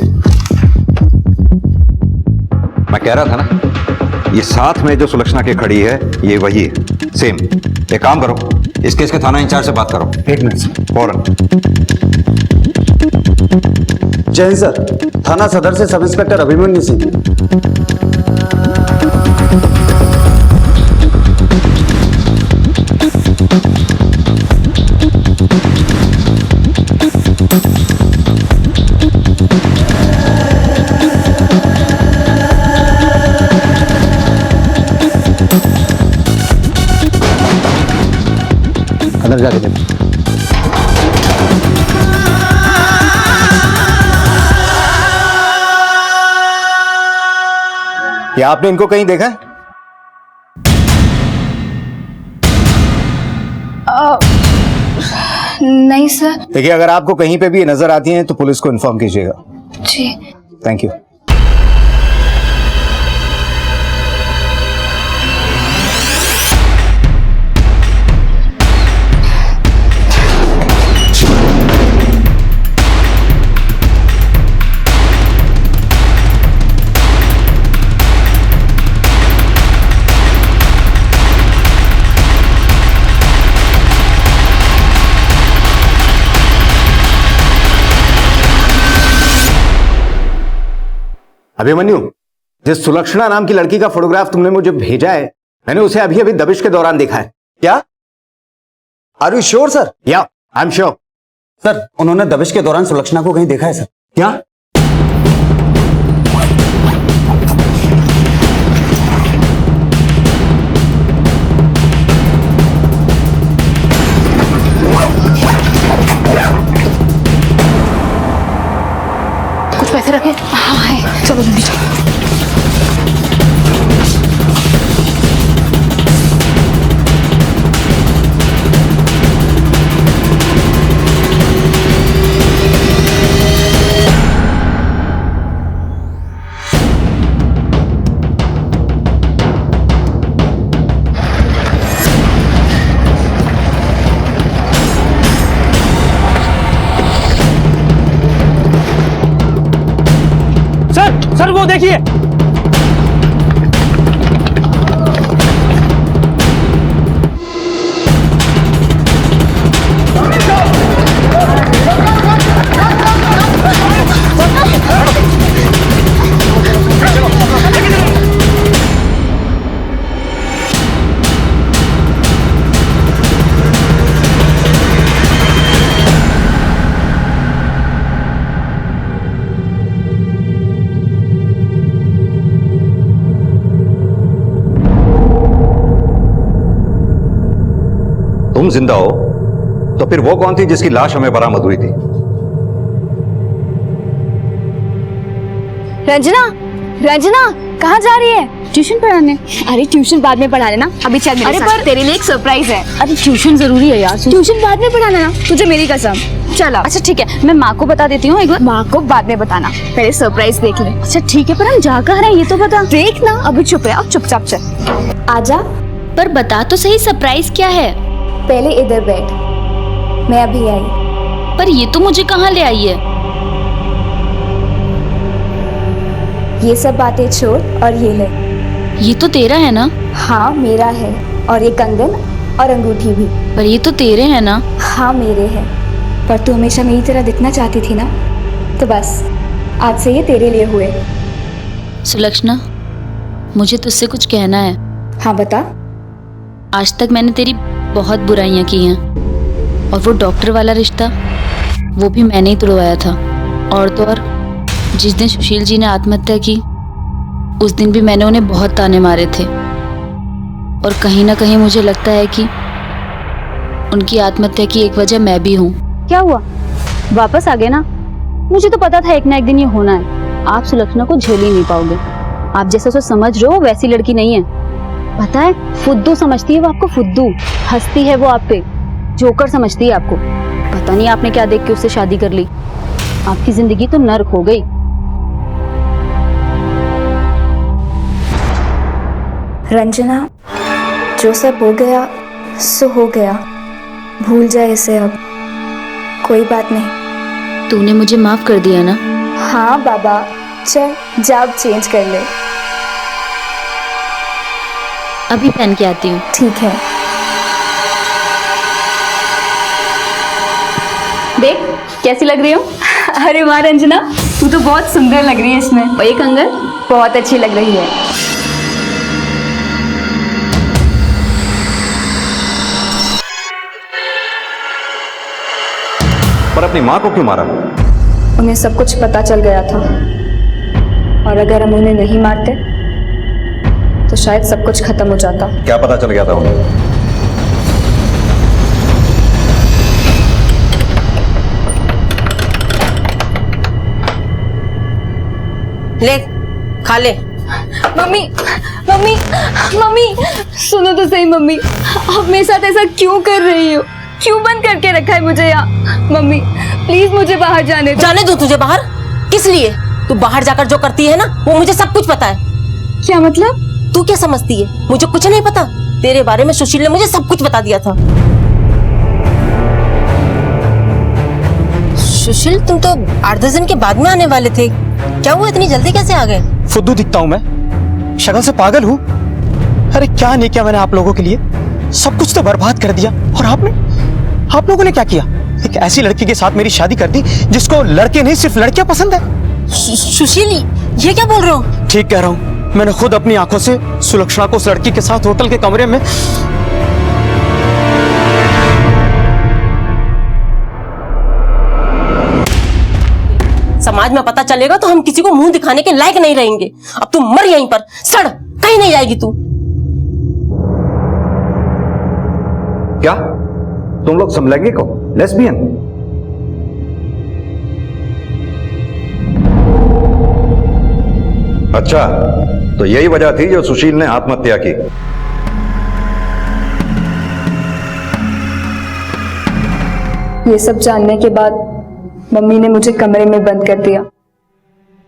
मैं कह रहा था ना, ये साथ में जो सुलक्षणा के खड़ी है ये वही है, सेम। एक काम करो, इस केस के थाना इंचार्ज से बात करो। एक मिनट फौरन। जय हिंद सर, थाना सदर से सब इंस्पेक्टर अभिमन्यु सिंह। अंदर जाके देखो। क्या आपने इनको कहीं देखा? नहीं सर। देखिए, अगर आपको कहीं पे भी ये नजर आती हैं तो पुलिस को इन्फॉर्म कीजिएगा। जी। Thank you. अभिमन्यु, जिस सुलक्षणा नाम की लड़की का फोटोग्राफ तुमने मुझे भेजा है, मैंने उसे अभी अभी दबिश के दौरान देखा है। क्या? Are you sure sir? Yeah, I am sure. Sir, उन्होंने दबिश के दौरान सुलक्षणा को कहीं देखा है सर? क्या? कुछ पैसे रखे? हाँ है, चलो जल्दी चलो। सर वो देखिए। तुम जिंदा हो तो फिर वो कौन थी जिसकी लाश हमें बरामद हुई थी? रंजना, रंजना कहाँ जा रही है? ट्यूशन पढ़ाने। अरे ट्यूशन बाद में पढ़ा लेना, अभी चल मेरे साथ। तेरे लिए एक सरप्राइज है। अरे ट्यूशन जरूरी है यार, ट्यूशन बाद में पढ़ा लेना, तुझे मेरी कसम। चलो अच्छा ठीक है, मैं माँ को बता देती हूँ, एक बार माँ को बाद में बताना, पहले सरप्राइज देख ले। अच्छा ठीक है, पर हम जा कहाँ रहे हैं ये तो बता। देख ना, अभी चुप है, अब चुपचाप चल। आजा, पर बता तो सही सरप्राइज क्या है? पहले इधर बैठ, मैं अभी आई। पर ये तो मुझे कहाँ ले आई है? ये सब बातें छोड़ और ये ले। ये तो तेरा है ना? हाँ मेरा है, और ये कंगन और अंगूठी भी। पर ये तो तेरे हैं ना? हाँ मेरे हैं, पर तू हमेशा मेरी तरह दिखना चाहती थी ना, तो बस आज से ये तेरे लिए हुए। सुलक्षणा, मुझे तुझसे कुछ कहना है। हाँ बता। आज तक मैंने तेरी बहुत बुराइयां की हैं, और वो डॉक्टर वाला रिश्ता वो भी मैंने ही तुड़वाया था। और तो और जिस दिन सुशील जी ने आत्महत्या की, उस दिन भी मैंने उन्हें बहुत ताने मारे थे, और कहीं ना कहीं मुझे लगता है कि उनकी आत्महत्या की एक वजह मैं भी हूँ। क्या हुआ, वापस आ गए ना? मुझे तो पता था एक ना एक दिन ये होना है। आप सुलक्षणा को झेल ही नहीं पाओगे। आप जैसा सोच समझ रहे हो वैसी लड़की नहीं है। पता है, फुद्दू समझती है वो आपको, फुद्दू। हंसती है वो आप पे, जोकर समझती है आपको। पता नहीं आपने क्या देख के उससे शादी कर ली। आपकी जिंदगी तो नर्क हो गई। रंजना, जो सब हो गया सो हो गया, भूल जाए इसे अब, कोई बात नहीं। तूने मुझे माफ कर दिया ना? हाँ बाबा, चल जा अब चेंज कर ले। अभी पहन के आती हूँ। ठीक है। देख कैसी लग रही हूँ? अरे वाह रंजना, तू तो बहुत सुंदर लग रही है इसमें। और ये कंगन बहुत अच्छी लग रही है। पर अपनी माँ को क्यों मारा? उन्हें सब कुछ पता चल गया था, और अगर हम उन्हें नहीं मारते तो शायद सब कुछ खत्म हो जाता। क्या पता चल गया था उन्हें? ले खा ले। मम्मी मम्मी मम्मी सुनो तो सही मम्मी, आप मेरे साथ ऐसा क्यों कर रही हो? क्यों बंद करके रखा है मुझे यहाँ? मम्मी प्लीज मुझे बाहर जाने दो। जाने दो तुझे बाहर? किस लिए? तू बाहर जाकर जो करती है ना, वो मुझे सब कुछ पता है। क्या मतलब? तू क्या समझती है मुझे कुछ नहीं पता? तेरे बारे में सुशील ने मुझे सब कुछ बता दिया था। सुशील तुम तो 8-10 दिन के बाद में आने वाले थे, क्या हुआ इतनी जल्दी कैसे आ गए? फुद्दू दिखता हूँ मैं? शक्ल से पागल हूँ? अरे क्या नहीं किया मैंने आप लोगों के लिए, सब कुछ तो बर्बाद कर दिया। और आप लोगों ने क्या किया? एक ऐसी लड़की के साथ मेरी शादी कर दी जिसको लड़के नहीं सिर्फ लड़कियां पसंद है। सुशील ये क्या बोल रहे हो? ठीक कह रहा हूँ, मैंने खुद अपनी आंखों से सुलक्षणा को उस लड़की के साथ होटल के कमरे में समाज में पता चलेगा तो हम किसी को मुंह दिखाने के लायक नहीं रहेंगे। अब तू मर यहीं पर, सड़, कहीं नहीं जाएगी तू। क्या तुम लोग समलैंगिक हो? लेस्बियन? अच्छा, तो यही वजह थी जो सुशील ने आत्महत्या की। ये सब जानने के बाद मम्मी ने मुझे कमरे में बंद कर दिया,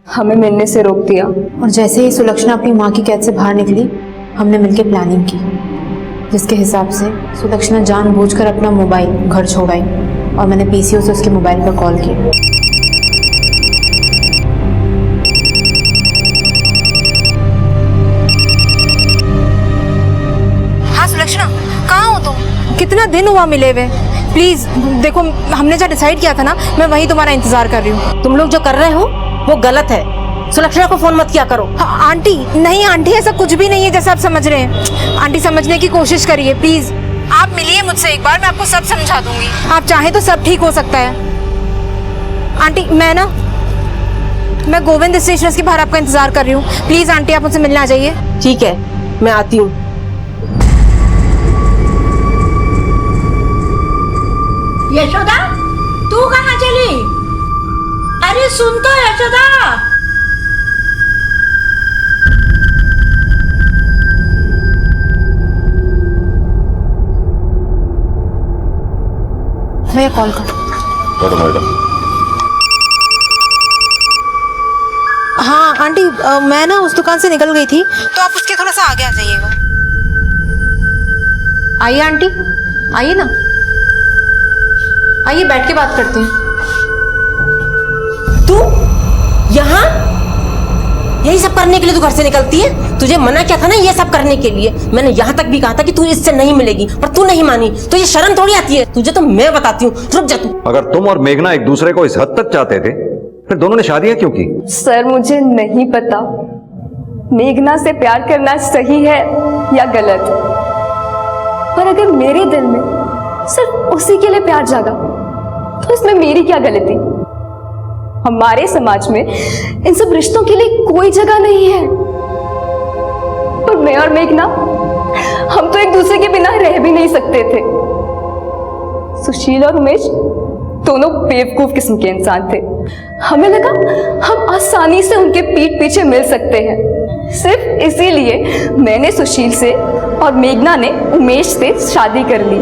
हमें मिलने से रोक दिया। और जैसे ही सुलक्षणा अपनी माँ की कैद से बाहर निकली, हमने मिलकर प्लानिंग की, जिसके हिसाब से सुलक्षणा जानबूझकर अपना मोबाइल घर छोड़ आई और मैंने पीसीओ से उसके मोबाइल पर कॉल किया। हाँ सुलक्षणा, कहाँ हो तुम? कितना दिन हुआ मिले हुए? प्लीज देखो, हमने जो डिसाइड किया था ना, मैं वही तुम्हारा इंतजार कर रही हूँ। तुम लोग जो कर रहे हो वो गलत है। सुलक्षणा को फोन मत किया करो। हाँ, आंटी नहीं आंटी, ऐसा कुछ भी नहीं है जैसा आप समझ रहे हैं। आंटी समझने की कोशिश करिए प्लीज। आप मिलिए मुझसे एक बार, मैं आपको सब समझा दूंगी। आप चाहें तो सब ठीक हो सकता है। आंटी मैं गोविंद स्टेशन के बाहर आपका इंतजार कर रही हूँ। प्लीज आंटी आप मुझसे मिलने आ जाइए। ठीक है, मैं आती हूँ। यशोदा, तू कहाँ चली? अरे सुन तो यशोदा। भैया कॉल कर। हाँ आंटी, मैं ना उस दुकान से निकल गई थी, तो आप उसके थोड़ा सा आगे आ जाइएगा। आइए आंटी, आइए ना, आइए बैठ के बात करते हैं। तू यहाँ यही सब करने के लिए तू घर से निकलती है? तुझे मना किया था ना ये सब करने के लिए। मैंने यहाँ तक भी कहा था कि तू इससे नहीं मिलेगी, पर तू नहीं मानी। तो ये शर्म थोड़ी आती है तुझे? तो मैं बताती हूँ, रुक जा तू। अगर तुम और मेघना एक दूसरे को इस हद तक चाहते थे, फिर दोनों ने शादियां क्यों की? सर मुझे नहीं पता मेघना से प्यार करना सही है या गलत, पर अगर मेरे दिल में सिर्फ उसी के लिए प्यार जागा तो इसमें मेरी क्या गलती? हमारे समाज में इन सब रिश्तों के लिए कोई जगह नहीं है। और मैं और मेघना, हम तो एक दूसरे के बिना रह भी नहीं सकते थे। सुशील और उमेश दोनों बेवकूफ किस्म के इंसान थे। हमें लगा हम आसानी से उनके पीठ पीछे मिल सकते हैं। सिर्फ इसीलिए मैंने सुशील से और मेघना ने उमेश से शादी कर ली।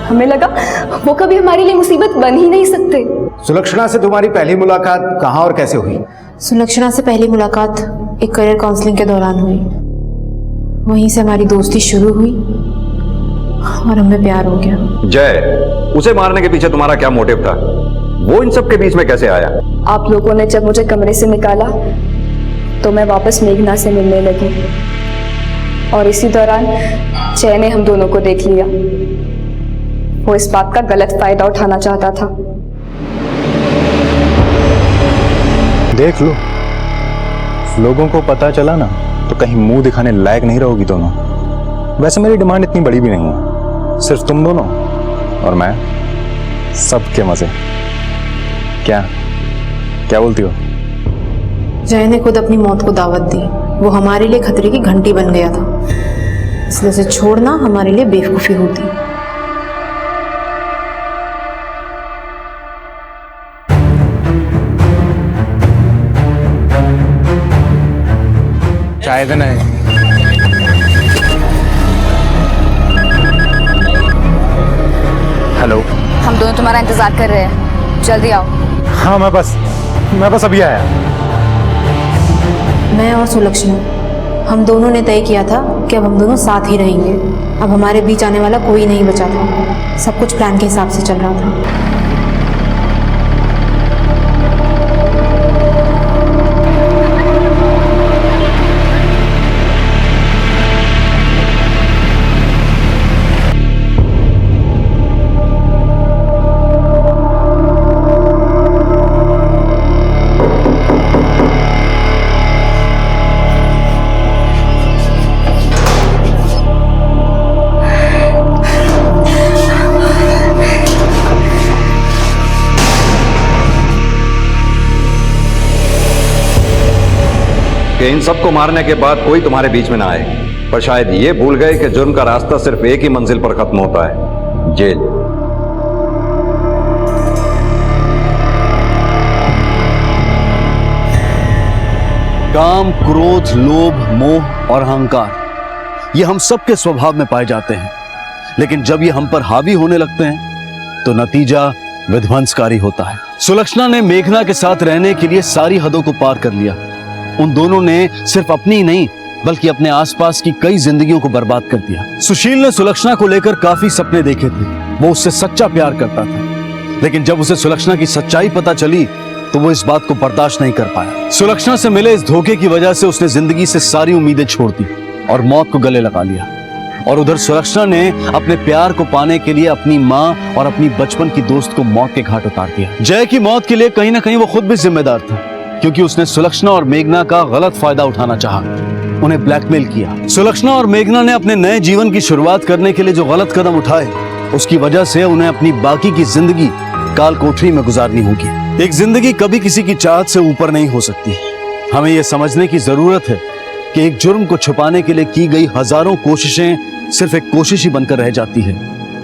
हमें लगा वो कभी हमारे लिए मुसीबत बन ही नहीं सकते। सुलक्षणा से तुम्हारी पहली मुलाकात कहाँ और कैसे हुई? सुलक्षणा से पहली मुलाकात एक करियर काउंसलिंग के दौरान हुई। वहीं से हमारी दोस्ती शुरू हुई और हमें प्यार हो गया। जय, उसे मारने के पीछे तुम्हारा क्या मोटिव था? वो इन सब के बीच में कैसे आया? आप लोगों ने जब मुझे कमरे से निकाला तो मैं वापस मेघना से मिलने लगी और इसी दौरान जय ने हम दोनों को देख लिया। वो इस बात का गलत फायदा उठाना चाहता था। देख लो, लोगों को पता चला ना तो कहीं मुंह दिखाने लायक नहीं रहोगी दोनों। वैसे मेरी डिमांड इतनी बड़ी भी नहीं है, सिर्फ तुम दोनों और मैं, सबके मजे। क्या क्या बोलती हो? जय ने खुद अपनी मौत को दावत दी। वो हमारे लिए खतरे की घंटी बन गया था, इसलिए उसे छोड़ना हमारे लिए बेवकूफी होती। चाय देना है। हेलो, हम दोनों तुम्हारा इंतजार कर रहे हैं, जल्दी आओ। हाँ मैं बस अभी आया। मैं और सुलक्षणा, हम दोनों ने तय किया था कि अब हम दोनों साथ ही रहेंगे। अब हमारे बीच आने वाला कोई नहीं बचा था। सब कुछ प्लान के हिसाब से चल रहा था। कि इन सबको मारने के बाद कोई तुम्हारे बीच में ना आए, पर शायद ये भूल गए कि जुर्म का रास्ता सिर्फ एक ही मंजिल पर खत्म होता है, जेल। काम, क्रोध, लोभ, मोह और अहंकार ये हम सबके स्वभाव में पाए जाते हैं, लेकिन जब ये हम पर हावी होने लगते हैं तो नतीजा विध्वंसकारी होता है। सुलक्षणा ने मेघना के साथ रहने के लिए सारी हदों को पार कर लिया। उन दोनों ने सिर्फ अपनी ही नहीं बल्कि अपने आसपास की कई जिंदगियों को बर्बाद कर दिया। सुशील ने सुलक्षणा को लेकर काफी सपने देखे थे। वो उससे सच्चा प्यार करता था, लेकिन जब उसे सुलक्षणा की सच्चाई पता चली तो वो इस बात को बर्दाश्त नहीं कर पाया। सुलक्षणा से मिले इस धोखे की वजह से उसने जिंदगी से सारी उम्मीदें छोड़ दी और मौत को गले लगा लिया। और उधर सुलक्षणा ने अपने प्यार को पाने के लिए अपनी माँ और अपनी बचपन की दोस्त को मौत के घाट उतार दिया। जय की मौत के लिए कहीं ना कहीं वो खुद भी जिम्मेदार था, क्योंकि उसने सुलक्षणा और मेघना का गलत फायदा उठाना चाहा, उन्हें ब्लैकमेल किया। सुलक्षणा और मेघना ने अपने नए जीवन की शुरुआत करने के लिए जो गलत कदम उठाए, उसकी वजह से उन्हें अपनी बाकी की जिंदगी काल कोठरी में गुजारनी होगी। एक जिंदगी कभी किसी की चाहत से ऊपर नहीं हो सकती। हमें यह समझने की जरूरत है कि एक जुर्म को छुपाने के लिए की गई हजारों कोशिशें सिर्फ एक कोशिश ही बनकर रह जाती है,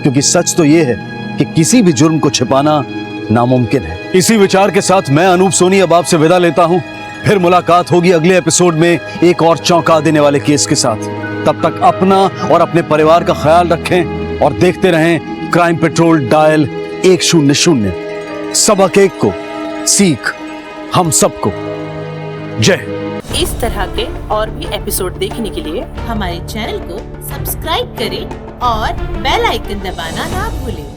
क्योंकि सच तो यह है कि किसी भी जुर्म को छिपाना नामुमकिन है। इसी विचार के साथ मैं अनूप सोनी अब आपसे विदा लेता हूं। फिर मुलाकात होगी अगले एपिसोड में एक और चौंका देने वाले केस के साथ। तब तक अपना और अपने परिवार का ख्याल रखें और देखते रहें क्राइम पेट्रोल डायल 100। सबक एक को सीख हम सबको। जय। इस तरह के और भी एपिसोड देखने के लिए हमारे चैनल को सब्सक्राइब करें और बेल आइकन दबाना ना भूलें।